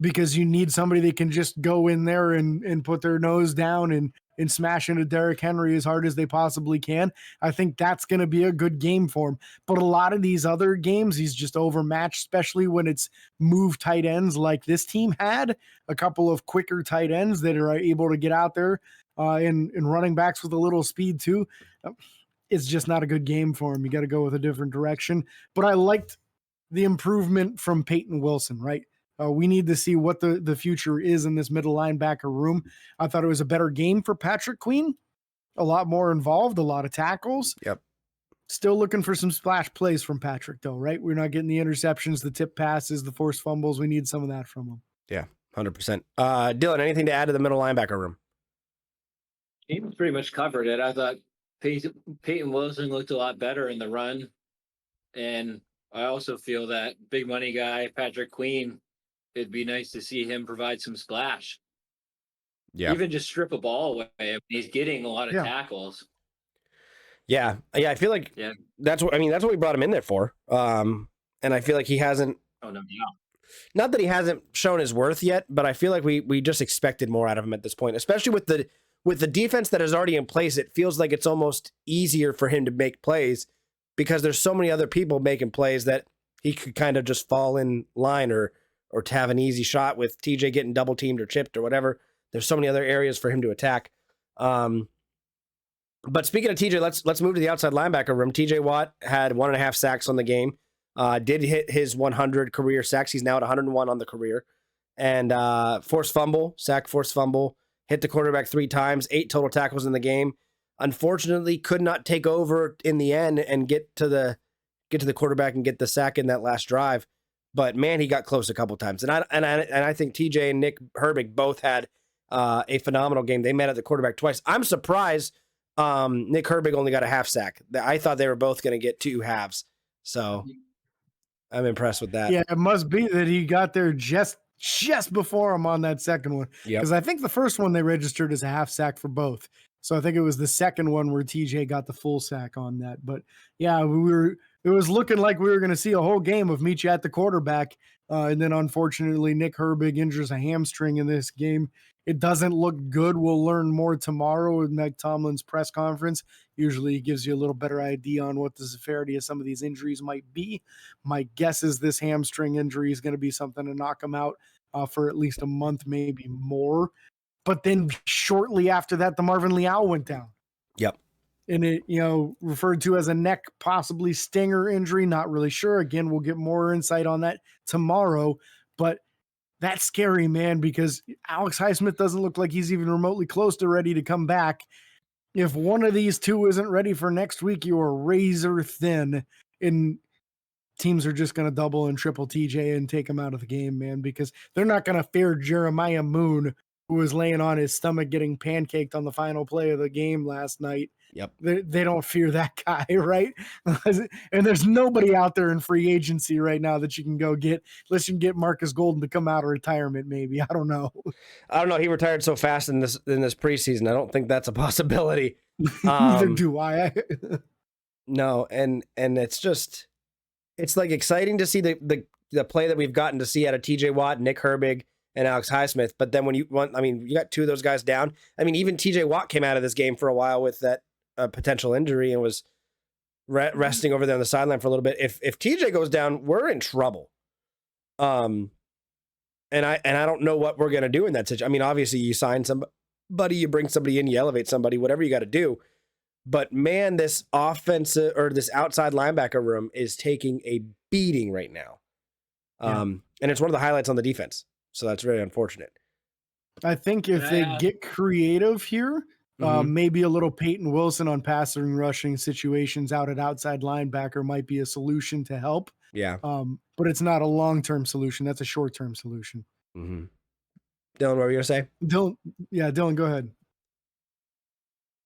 because you need somebody that can just go in there and put their nose down and smash into Derrick Henry as hard as they possibly can. I think that's going to be a good game for him. But a lot of these other games, he's just overmatched, especially when it's move tight ends like this team had, a couple of quicker tight ends that are able to get out there and running backs with a little speed too. It's just not a good game for him. You got to go with a different direction. But I liked the improvement from Peyton Wilson, right? We need to see what the future is in this middle linebacker room. I thought it was a better game for Patrick Queen, a lot more involved, a lot of tackles. Yep. Still looking for some splash plays from Patrick, though, right? We're not getting the interceptions, the tip passes, the forced fumbles. We need some of that from him. Yeah, 100%. Dylan, anything to add to the middle linebacker room? He pretty much covered it. I thought Peyton Wilson looked a lot better in the run. And I also feel that big money guy, Patrick Queen, it'd be nice to see him provide some splash. Yeah. Even just strip a ball away. I mean, he's getting a lot of tackles. Yeah. I feel like that's what we brought him in there for. And I feel like he hasn't. Oh, no. Not that he hasn't shown his worth yet, but I feel like we just expected more out of him at this point, especially with the defense that is already in place. It feels like it's almost easier for him to make plays because there's so many other people making plays that he could kind of just fall in line or to have an easy shot with TJ getting double teamed or chipped or whatever. There's so many other areas for him to attack. But speaking of TJ, let's move to the outside linebacker room. TJ Watt had 1.5 sacks on the game. Did hit his 100 career sacks. He's now at 101 on the career. And forced fumble, hit the quarterback 3 times, 8 total tackles in the game. Unfortunately, could not take over in the end and get to the quarterback and get the sack in that last drive. But man, he got close a couple times. And I think TJ and Nick Herbig both had a phenomenal game. They met at the quarterback twice. I'm surprised Nick Herbig only got a half sack. I thought they were both going to get 2 halves. So I'm impressed with that. Yeah, it must be that he got there just before him on that second one. Because I think the first one they registered as a half sack for both. So I think it was the second one where TJ got the full sack on that. But yeah, it was looking like we were going to see a whole game of meet you at the quarterback. And then unfortunately, Nick Herbig injures a hamstring in this game. It doesn't look good. We'll learn more tomorrow with Mike Tomlin's press conference. Usually he gives you a little better idea on what the severity of some of these injuries might be. My guess is this hamstring injury is going to be something to knock him out for at least a month, maybe more. But then shortly after that, the Marvin Leal went down. Yep. And it, referred to as a neck, possibly stinger injury. Not really sure. Again, we'll get more insight on that tomorrow. But that's scary, man, because Alex Highsmith doesn't look like he's even remotely close to ready to come back. If one of these two isn't ready for next week, you are razor thin. And teams are just going to double and triple TJ and take him out of the game, man, because they're not going to fear Jeremiah Moon, who was laying on his stomach getting pancaked on the final play of the game last night. Yep. They don't fear that guy, right? And there's nobody out there in free agency right now that you can go get. Unless you can get Marcus Golden to come out of retirement, maybe. I don't know. He retired so fast in this preseason. I don't think that's a possibility. Neither do I. No, and it's like exciting to see the play that we've gotten to see out of TJ Watt, Nick Herbig, and Alex Highsmith. But then when you got 2 of those guys down. Even TJ Watt came out of this game for a while with that potential injury and was resting over there on the sideline for a little bit. If TJ goes down, we're in trouble. And I don't know what we're gonna do in that situation. Obviously you sign somebody, you bring somebody in, you elevate somebody, whatever you got to do. But man, this offensive or this outside linebacker room is taking a beating right now. And it's one of the highlights on the defense. So that's very unfortunate. I think if they get creative here, maybe a little Peyton Wilson on passing rushing situations out at outside linebacker might be a solution to help. Yeah. But it's not a long-term solution. That's a short-term solution. Mm-hmm. Dylan, what were you going to say? Dylan, go ahead.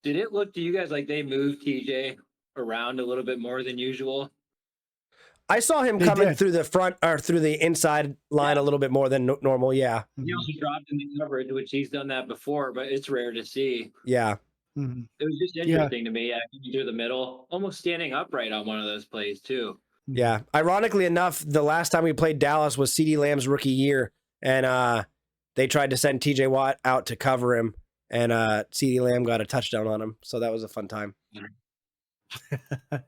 Did it look to you guys like they moved TJ around a little bit more than usual. I saw him They coming did. through the front or through the inside line a little bit more than normal. Yeah. He also dropped in the coverage, which he's done that before, but it's rare to see. Yeah. Mhm. It was just Yeah. interesting to me. Coming through the middle, almost standing upright on one of those plays too. Yeah. Ironically enough, the last time we played Dallas was CeeDee Lamb's rookie year, and they tried to send TJ Watt out to cover him, and CeeDee Lamb got a touchdown on him. So that was a fun time.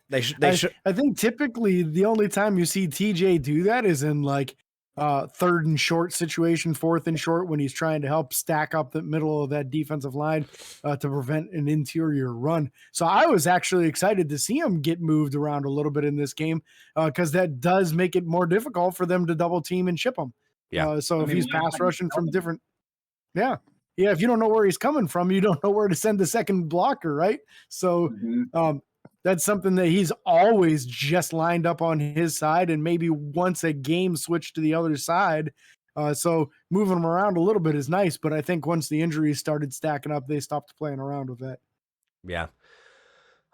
They should. I think typically the only time you see TJ do that is in like third and short situation, fourth and short, when he's trying to help stack up the middle of that defensive line to prevent an interior run. So I was actually excited to see him get moved around a little bit in this game because that does make it more difficult for them to double team and chip him. Yeah. So if he's why pass not? rushing from different, yeah. If you don't know where he's coming from, you don't know where to send the second blocker, right? So that's something that he's always just lined up on his side, and maybe once a game switched to the other side. So moving him around a little bit is nice, but I think once the injuries started stacking up, they stopped playing around with that. Yeah.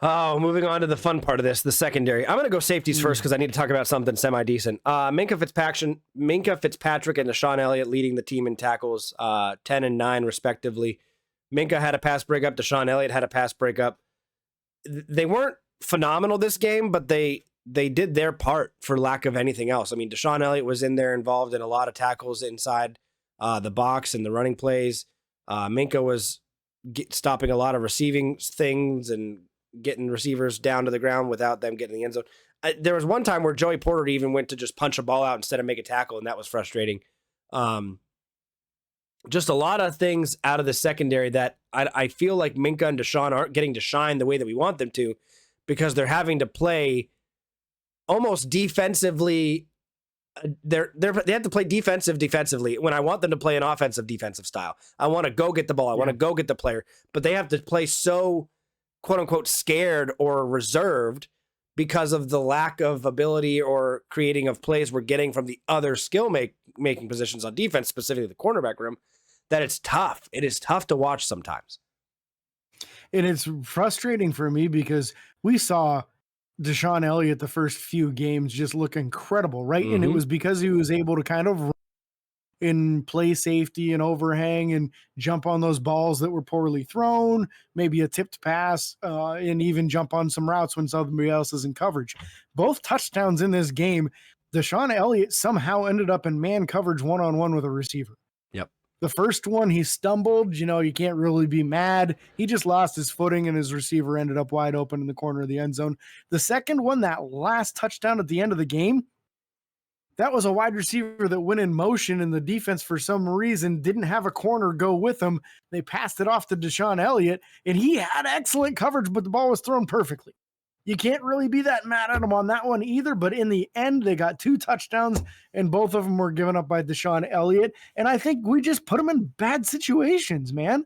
Oh, moving on to the fun part of this, the secondary. I'm going to go safeties first because I need to talk about something semi-decent. Minka Fitzpatrick and Deshaun Elliott leading the team in tackles, 10 and 9 respectively. Minka had a pass breakup. Deshaun Elliott had a pass breakup. They weren't phenomenal this game, but they did their part for lack of anything else. I mean, Deshaun Elliott was in there involved in a lot of tackles inside the box and the running plays. Minka was stopping a lot of receiving things and getting receivers down to the ground without them getting in the end zone. There was one time where Joey Porter even went to just punch a ball out instead of make a tackle, and that was frustrating. Just a lot of things out of the secondary that I feel like Minka and Deshaun aren't getting to shine the way that we want them to, because they're having to play almost defensively. They have to play defensively when I want them to play an offensive defensive style. I want to go get the ball. I want to go get the player, but they have to play so quote unquote scared or reserved because of the lack of ability or creating of plays we're getting from the other skill making positions on defense, specifically the cornerback room, that it's tough. It is tough to watch sometimes. And it's frustrating for me because we saw Deshaun Elliott the first few games just look incredible, right? And it was because he was able to kind of in play safety and overhang and jump on those balls that were poorly thrown, maybe a tipped pass, and even jump on some routes when somebody else is in coverage. Both touchdowns in this game, Deshaun Elliott somehow ended up in man coverage one-on-one with a receiver. Yep. The first one, he stumbled. You can't really be mad. He just lost his footing, and his receiver ended up wide open in the corner of the end zone. The second one, that last touchdown at the end of the game, that was a wide receiver that went in motion, and the defense, for some reason, didn't have a corner go with him. They passed it off to Deshaun Elliott, and he had excellent coverage, but the ball was thrown perfectly. You can't really be that mad at him on that one either, but in the end, they got 2 touchdowns, and both of them were given up by Deshaun Elliott, and I think we just put him in bad situations, man.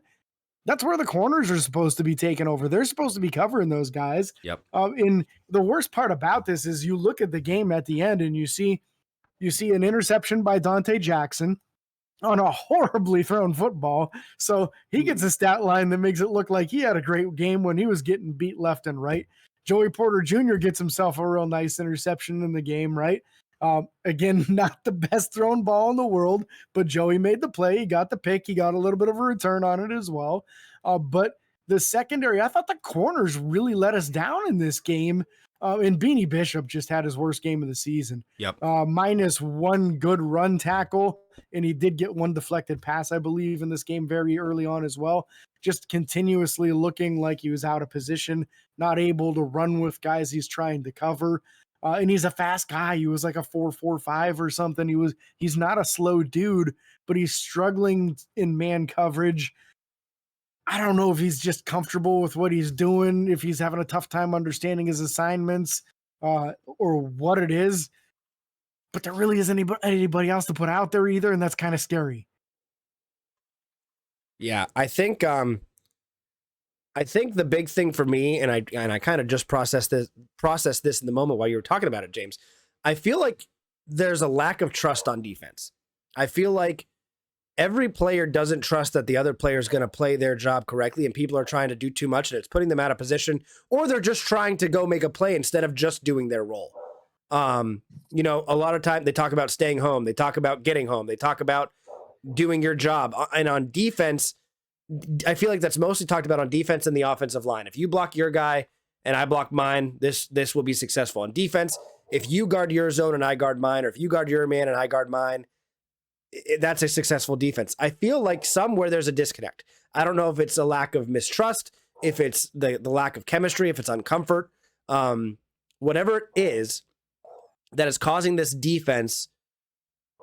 That's where the corners are supposed to be taking over. They're supposed to be covering those guys. Yep. And the worst part about this is you look at the game at the end, and you see an interception by Dante Jackson on a horribly thrown football. So he gets a stat line that makes it look like he had a great game when he was getting beat left and right. Joey Porter Jr. gets himself a real nice interception in the game, right? Again, not the best thrown ball in the world, but Joey made the play. He got the pick. He got a little bit of a return on it as well. But the secondary, I thought the corners really let us down in this game. And Beanie Bishop just had his worst game of the season. Yep. Minus 1 good run tackle, and he did get 1 deflected pass, I believe, in this game very early on as well. Just continuously looking like he was out of position, not able to run with guys he's trying to cover. And he's a fast guy. He was like a 4.45 or something. He's not a slow dude, but he's struggling in man coverage. I don't know if he's just comfortable with what he's doing, if he's having a tough time understanding his assignments, or what it is. But there really isn't anybody else to put out there either, and that's kind of scary. Yeah, I think the big thing for me, and I kind of just processed this in the moment while you were talking about it, James. I feel like there's a lack of trust on defense. I feel like every player doesn't trust that the other player is going to play their job correctly, and people are trying to do too much and it's putting them out of position, or they're just trying to go make a play instead of just doing their role. You know, a lot of time they talk about staying home. They talk about getting home. They talk about doing your job. And on defense, I feel like that's mostly talked about on defense and the offensive line. If you block your guy and I block mine, this will be successful. On defense, if you guard your zone and I guard mine, or if you guard your man and I guard mine, that's a successful defense. I feel like somewhere there's a disconnect. I don't know if it's a lack of mistrust, if it's the lack of chemistry, if it's uncomfort, whatever it is that is causing this defense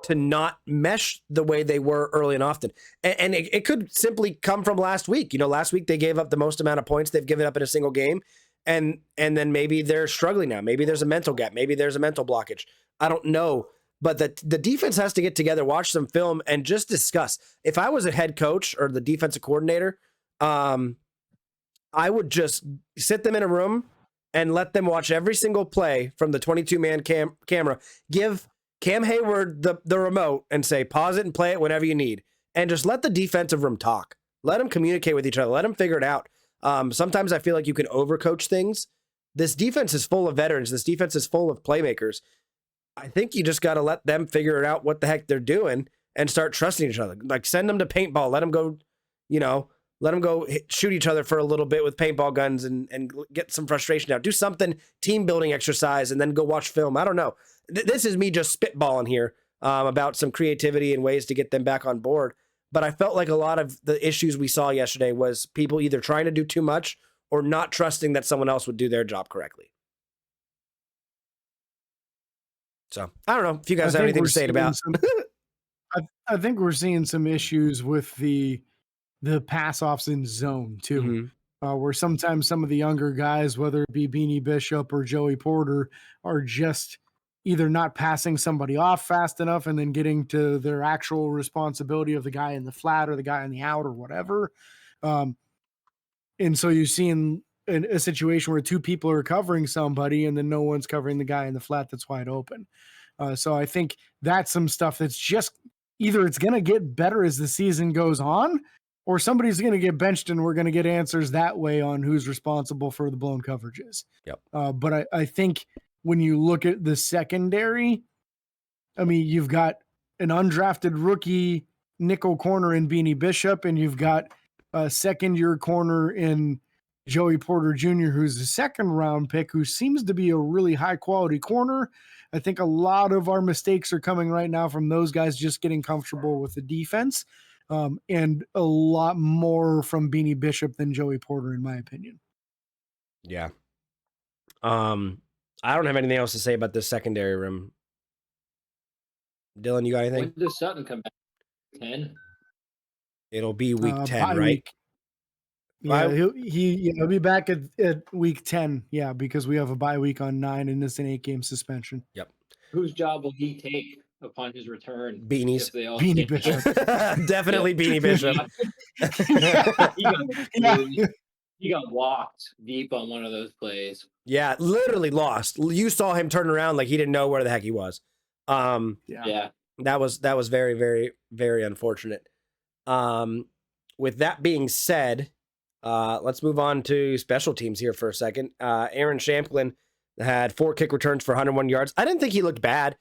to not mesh the way they were early and often. And it could simply come from last week. You know, last week they gave up the most amount of points they've given up in a single game. And then maybe they're struggling now. Maybe there's a mental gap. Maybe there's a mental blockage. I don't know. But the defense has to get together, watch some film, and just discuss. If I was a head coach or the defensive coordinator, I would just sit them in a room and let them watch every single play from the 22-man camera. Give Cam Hayward the remote and say, pause it and play it whenever you need. And just let the defensive room talk. Let them communicate with each other. Let them figure it out. Sometimes I feel like you can overcoach things. This defense is full of veterans. This defense is full of playmakers. I think you just got to let them figure out what the heck they're doing and start trusting each other. Like, send them to paintball. Let them go, let them go shoot each other for a little bit with paintball guns and get some frustration out. Do something team building exercise and then go watch film. I don't know. This is me just spitballing here about some creativity and ways to get them back on board. But I felt like a lot of the issues we saw yesterday was people either trying to do too much or not trusting that someone else would do their job correctly. So I don't know if you guys have anything to say about. I think we're seeing some issues with the pass offs in zone too, where sometimes some of the younger guys, whether it be Beanie Bishop or Joey Porter, are just either not passing somebody off fast enough and then getting to their actual responsibility of the guy in the flat or the guy in the out or whatever. And so you're seeing a situation where two people are covering somebody and then no one's covering the guy in the flat that's wide open. So I think that's some stuff that's just either it's going to get better as the season goes on, or somebody's going to get benched and we're going to get answers that way on who's responsible for the blown coverages. Yep. But I think when you look at the secondary, I mean, you've got an undrafted rookie nickel corner in Beanie Bishop, and you've got a second-year corner in Joey Porter Jr., who's a second-round pick, who seems to be a really high-quality corner. I think a lot of our mistakes are coming right now from those guys just getting comfortable with the defense, and a lot more from Beanie Bishop than Joey Porter, in my opinion. Yeah. I don't have anything else to say about this secondary room. Dylan, you got anything? When does Sutton come back? 10? It'll be week 10, right? Week. Yeah, he'll be back at week 10. Yeah, because we have a bye week on 9 and it's an 8-game suspension. Yep. Whose job will he take upon his return? Beanie's. Beanie Bishop. Definitely Beanie Bishop. He got walked deep on one of those plays. Yeah, literally lost. You saw him turn around like he didn't know where the heck he was. Yeah. That was very, very, very unfortunate. With that being said, let's move on to special teams here for a second. Aaron Shamplin had 4 kick returns for 101 yards. I didn't think he looked bad.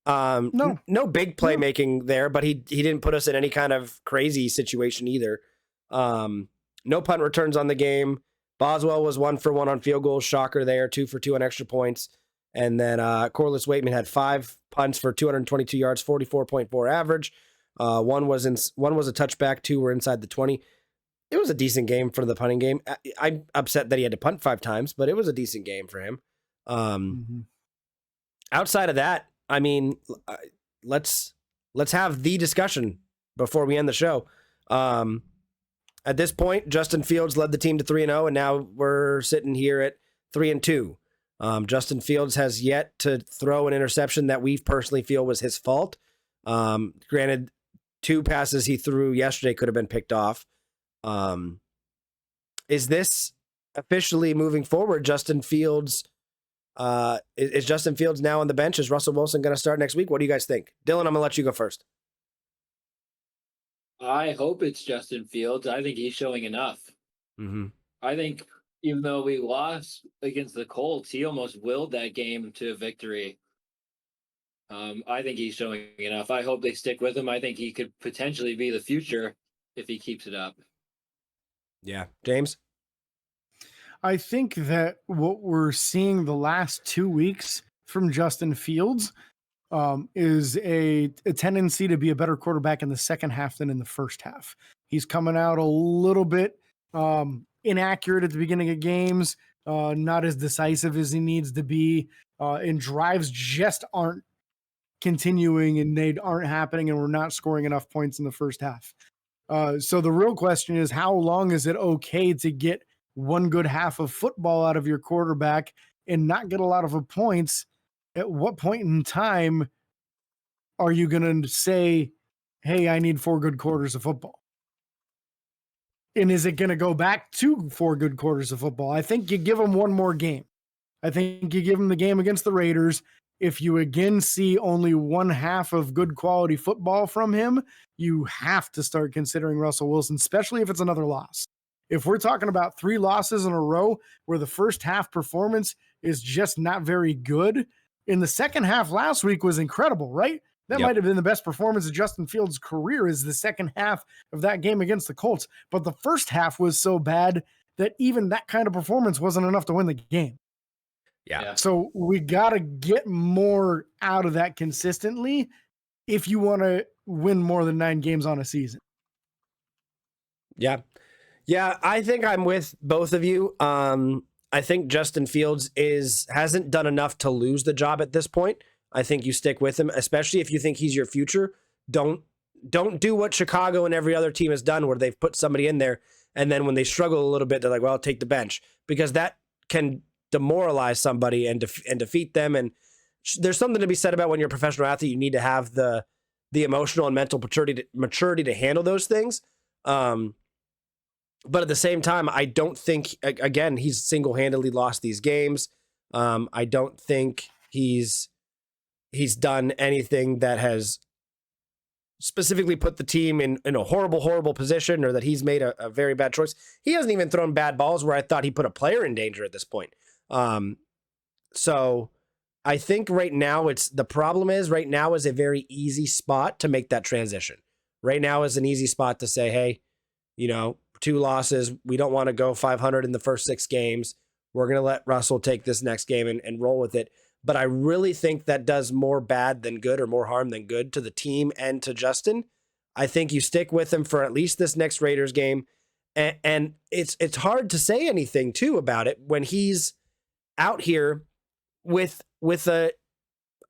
No big playmaking there, but he didn't put us in any kind of crazy situation either. No punt returns on the game. Boswell was 1 for 1 on field goals. Shocker there. 2 for 2 on extra points. And then Corliss Waitman had 5 punts for 222 yards, 44.4 average. One was a touchback. 2 were inside the 20. It was a decent game for the punting game. I'm upset that he had to punt 5 times, but it was a decent game for him. Outside of that, I mean, let's have the discussion before we end the show. At this point, Justin Fields led the team to 3-0, and now we're sitting here at 3-2. Justin Fields has yet to throw an interception that we personally feel was his fault. Granted, 2 passes he threw yesterday could have been picked off. Is this officially moving forward? Justin Fields, is Justin Fields now on the bench? Is Russell Wilson going to start next week? What do you guys think? Dylan, I'm going to let you go first. I hope it's Justin Fields. I think he's showing enough. Mm-hmm. I think even though we lost against the Colts, he almost willed that game to victory. I think he's showing enough. I hope they stick with him. I think he could potentially be the future if he keeps it up. Yeah. James? I think that what we're seeing the last 2 weeks from Justin Fields is a tendency to be a better quarterback in the second half than in the first half. He's coming out a little bit inaccurate at the beginning of games, not as decisive as he needs to be, and drives just aren't continuing and they aren't happening, and we're not scoring enough points in the first half. So the real question is, how long is it okay to get one good half of football out of your quarterback and not get a lot of points? At what point in time are you going to say, hey, I need 4 good quarters of football? And is it going to go back to 4 good quarters of football? I think you give him one more game. I think you give him the game against the Raiders. If you again see only one half of good quality football from him, you have to start considering Russell Wilson, especially if it's another loss. If we're talking about 3 losses in a row where the first half performance is just not very good, in the second half last week was incredible, right? That might have been the best performance of Justin Fields' career, is the second half of that game against the Colts. But the first half was so bad that even that kind of performance wasn't enough to win the game. Yeah. So we got to get more out of that consistently if you want to win more than 9 games on a season. Yeah. Yeah, I think I'm with both of you. I think Justin Fields hasn't done enough to lose the job at this point. I think you stick with him, especially if you think he's your future. Don't do what Chicago and every other team has done, where they've put somebody in there, and then when they struggle a little bit, they're like, well, I'll take the bench, because that can demoralize somebody and defeat them. And there's something to be said about when you're a professional athlete, you need to have the emotional and mental maturity to handle those things. But at the same time, I don't think, again, he's single-handedly lost these games. I don't think he's done anything that has specifically put the team in a horrible position, or that he's made a very bad choice. He hasn't even thrown bad balls where I thought he put a player in danger at this point. So I think right now is a very easy spot to make that transition. Right now is an easy spot to say, hey, 2 losses. We don't want to go 500 in the first 6 games. We're going to let Russell take this next game and roll with it. But I really think that does more bad than good, or more harm than good, to the team and to Justin. I think you stick with him for at least this next Raiders game. And it's hard to say anything too about it when he's out here with a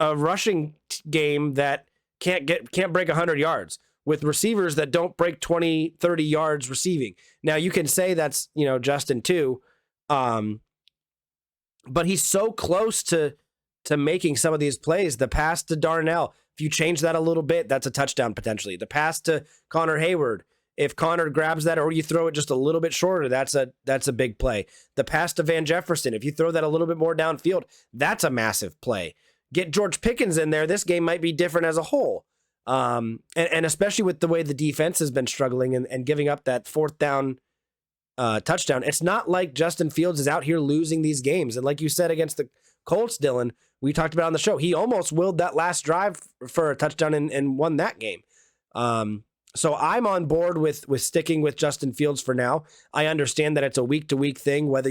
rushing game that can't break 100 yards, with receivers that don't break 20, 30 yards receiving. Now you can say that's, Justin too. But he's so close to making some of these plays. The pass to Darnell, if you change that a little bit, that's a touchdown potentially. The pass to Connor Hayward, if Connor grabs that, or you throw it just a little bit shorter, that's a big play. The pass to Van Jefferson, if you throw that a little bit more downfield, that's a massive play. Get George Pickens in there, this game might be different as a whole. And especially with the way the defense has been struggling and giving up that 4th down touchdown. It's not like Justin Fields is out here losing these games. And like you said against the Colts, Dylan, we talked about on the show, he almost willed that last drive for a touchdown and won that game. So I'm on board with sticking with Justin Fields for now. I understand that it's a week-to-week thing, whether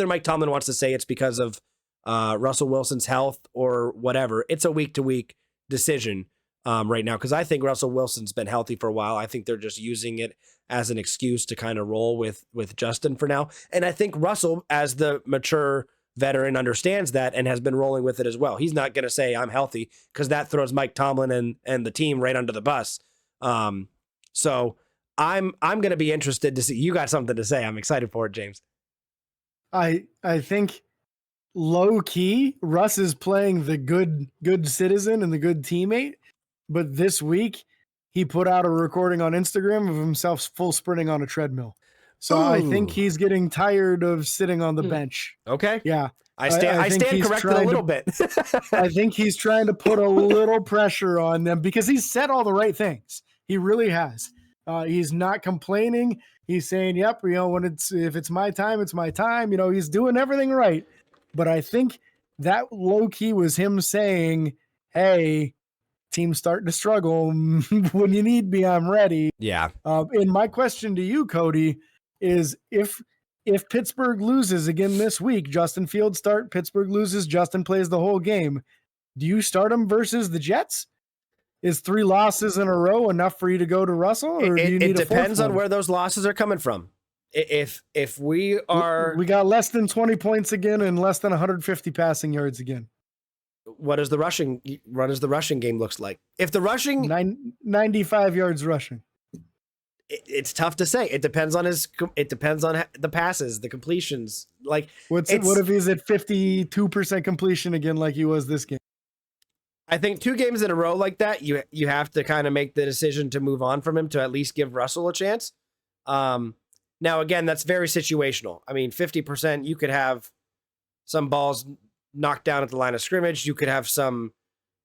Mike Tomlin wants to say it's because of Russell Wilson's health or whatever. It's a week-to-week decision right now, because I think Russell Wilson's been healthy for a while. I think they're just using it as an excuse to kind of roll with Justin for now. And I think Russell, as the mature veteran, understands that and has been rolling with it as well. He's not going to say I'm healthy, because that throws Mike Tomlin and the team right under the bus. So I'm going to be interested to see. You got something to say. I'm excited for it, James. I think low key, Russ is playing the good citizen and the good teammate. But this week, he put out a recording on Instagram of himself full sprinting on a treadmill. So I think he's getting tired of sitting on the bench. Okay. Yeah. I stand corrected a little bit. I think he's trying to put a little pressure on them, because he's said all the right things. He really has. He's not complaining. He's saying, "Yep, if it's my time, it's my time." He's doing everything right. But I think that low key was him saying, "Hey, team's starting to struggle. When you need me, I'm ready." Yeah. And my question to you, Cody, is if Pittsburgh loses again this week, Justin Fields start, Pittsburgh loses, Justin plays the whole game. Do you start him versus the Jets? Is 3 losses in a row enough for you to go to Russell, or do you need It a fourth depends on one? where those losses are coming from. If we got less than 20 points again and less than 150 passing yards again. What does the rushing game looks like? If the rushing 95 yards rushing. It's tough to say. It depends on the passes, the completions. Like what if he's at 52% completion again like he was this game? I think 2 games in a row like that, you have to kind of make the decision to move on from him to at least give Russell a chance. Now again, that's very situational. I mean, 50%, you could have some balls knocked down at the line of scrimmage. You could have some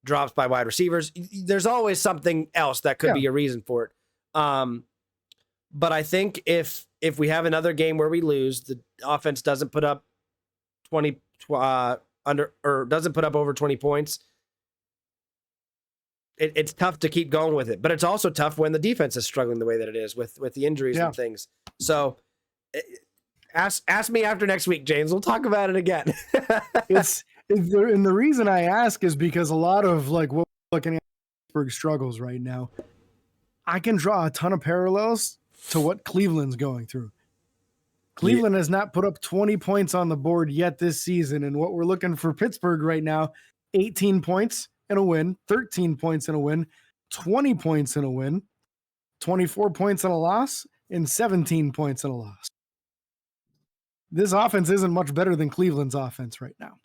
drops by wide receivers. There's always something else that could be a reason for it. But I think if we have another game where we lose, the offense doesn't put up doesn't put up over 20 points, it's tough to keep going with it. But it's also tough when the defense is struggling the way that it is with the injuries and things. So ask me after next week, James. We'll talk about it again. And the reason I ask is because a lot of like what we're looking at Pittsburgh struggles right now, I can draw a ton of parallels to what Cleveland's going through. Cleveland has not put up 20 points on the board yet this season. And what we're looking for Pittsburgh right now, 18 points in a win, 13 points in a win, 20 points in a win, 24 points in a loss, and 17 points in a loss. This offense isn't much better than Cleveland's offense right now.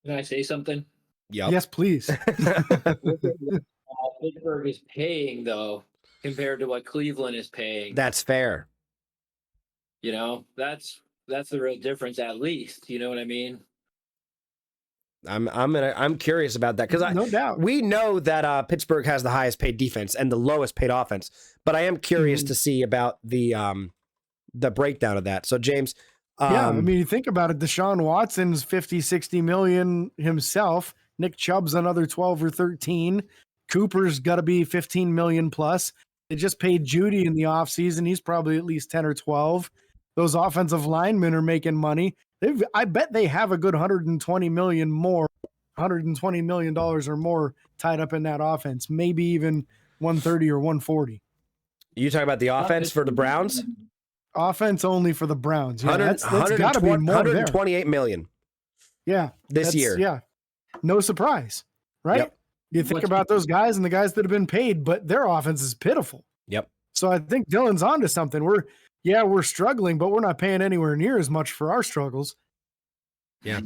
Can I say something? Yep. Yes, please. Pittsburgh is paying, though, compared to what Cleveland is paying. That's fair. That's the real difference, at least. You know what I mean? I'm curious about that because no doubt we know that Pittsburgh has the highest paid defense and the lowest paid offense, but I am curious to see about the breakdown of that. So James, I mean, you think about it, Deshaun Watson's 50-60 million himself. Nick Chubb's another 12 or 13. Cooper's got to be 15 million plus. They just paid Judy in the offseason. He's probably at least 10 or 12. Those offensive linemen are making money. I bet they have a good $120 million or more tied up in that offense. Maybe even 130 or 140. You talking about the offense for the Browns? Offense only for the Browns. Yeah, that's got to be more 128 million. Yeah. This year. Yeah. No surprise, right? Yep. You think about those guys and the guys that have been paid, but their offense is pitiful. Yep. So I think Dylan's onto something. We're struggling, but we're not paying anywhere near as much for our struggles. Yeah.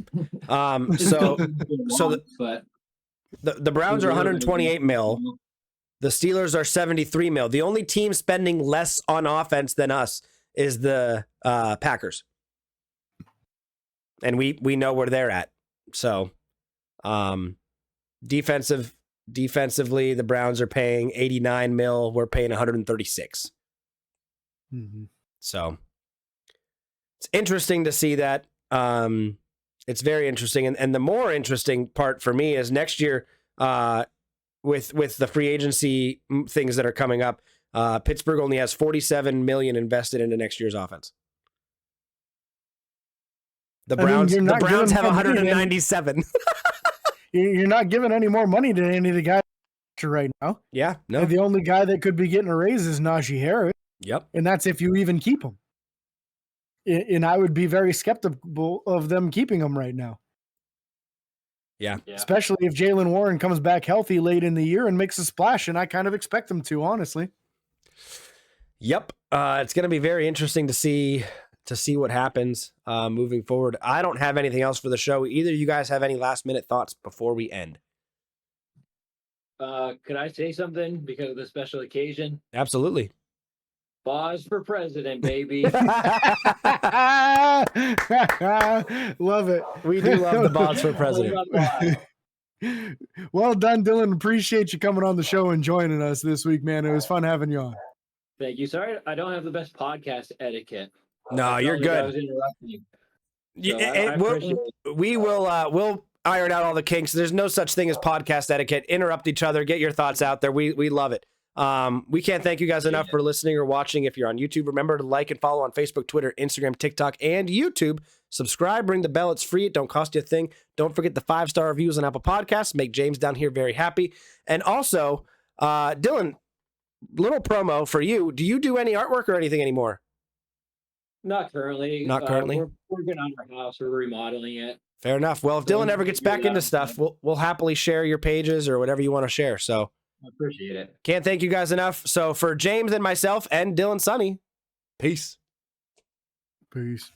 So the Browns are 128 mil. The Steelers are 73 mil. The only team spending less on offense than us is the Packers. And we know where they're at. So defensively, the Browns are paying 89 mil. We're paying 136. Mm-hmm. So it's interesting to see that. It's very interesting. And the more interesting part for me is next year with the free agency things that are coming up, Pittsburgh only has 47 million invested into next year's offense. The Browns have 197. You're not giving any more money to any of the guys right now. Yeah, no. And the only guy that could be getting a raise is Najee Harris. Yep. And that's if you even keep him. And I would be very skeptical of them keeping him right now. Yeah. Especially if Jaylen Warren comes back healthy late in the year and makes a splash, and I kind of expect him to, honestly. Yep. It's going to be very interesting to see what happens moving forward. I don't have anything else for the show. Either you guys have any last minute thoughts before we end? Could I say something because of the special occasion? Absolutely. Boz for president, baby. Love it. We do love the Boz for president. Well done, Dylan. Appreciate you coming on the show and joining us this week, man. It was fun having you on. Thank you. Sorry, I don't have the best podcast etiquette. No, I you're felt like I good. was interrupting. Yeah, So I appreciate we will iron out all the kinks. There's no such thing as podcast etiquette. Interrupt each other. Get your thoughts out there. We love it. We can't thank you guys enough for listening or watching. If you're on YouTube, remember to like and follow on Facebook, Twitter, Instagram, TikTok, and YouTube. Subscribe, ring the bell. It's free. It don't cost you a thing. Don't forget the 5-star reviews on Apple Podcasts. Make James down here very happy. And also, Dylan, little promo for you. Do you do any artwork or anything anymore? Not currently. Not currently? We're working on our house. We're remodeling it. Fair enough. Well, if Dylan ever gets back into stuff, we'll happily share your pages or whatever you want to share. So I appreciate it. can't thank you guys enough. So for James and myself and Dylan Sonney, peace. Peace.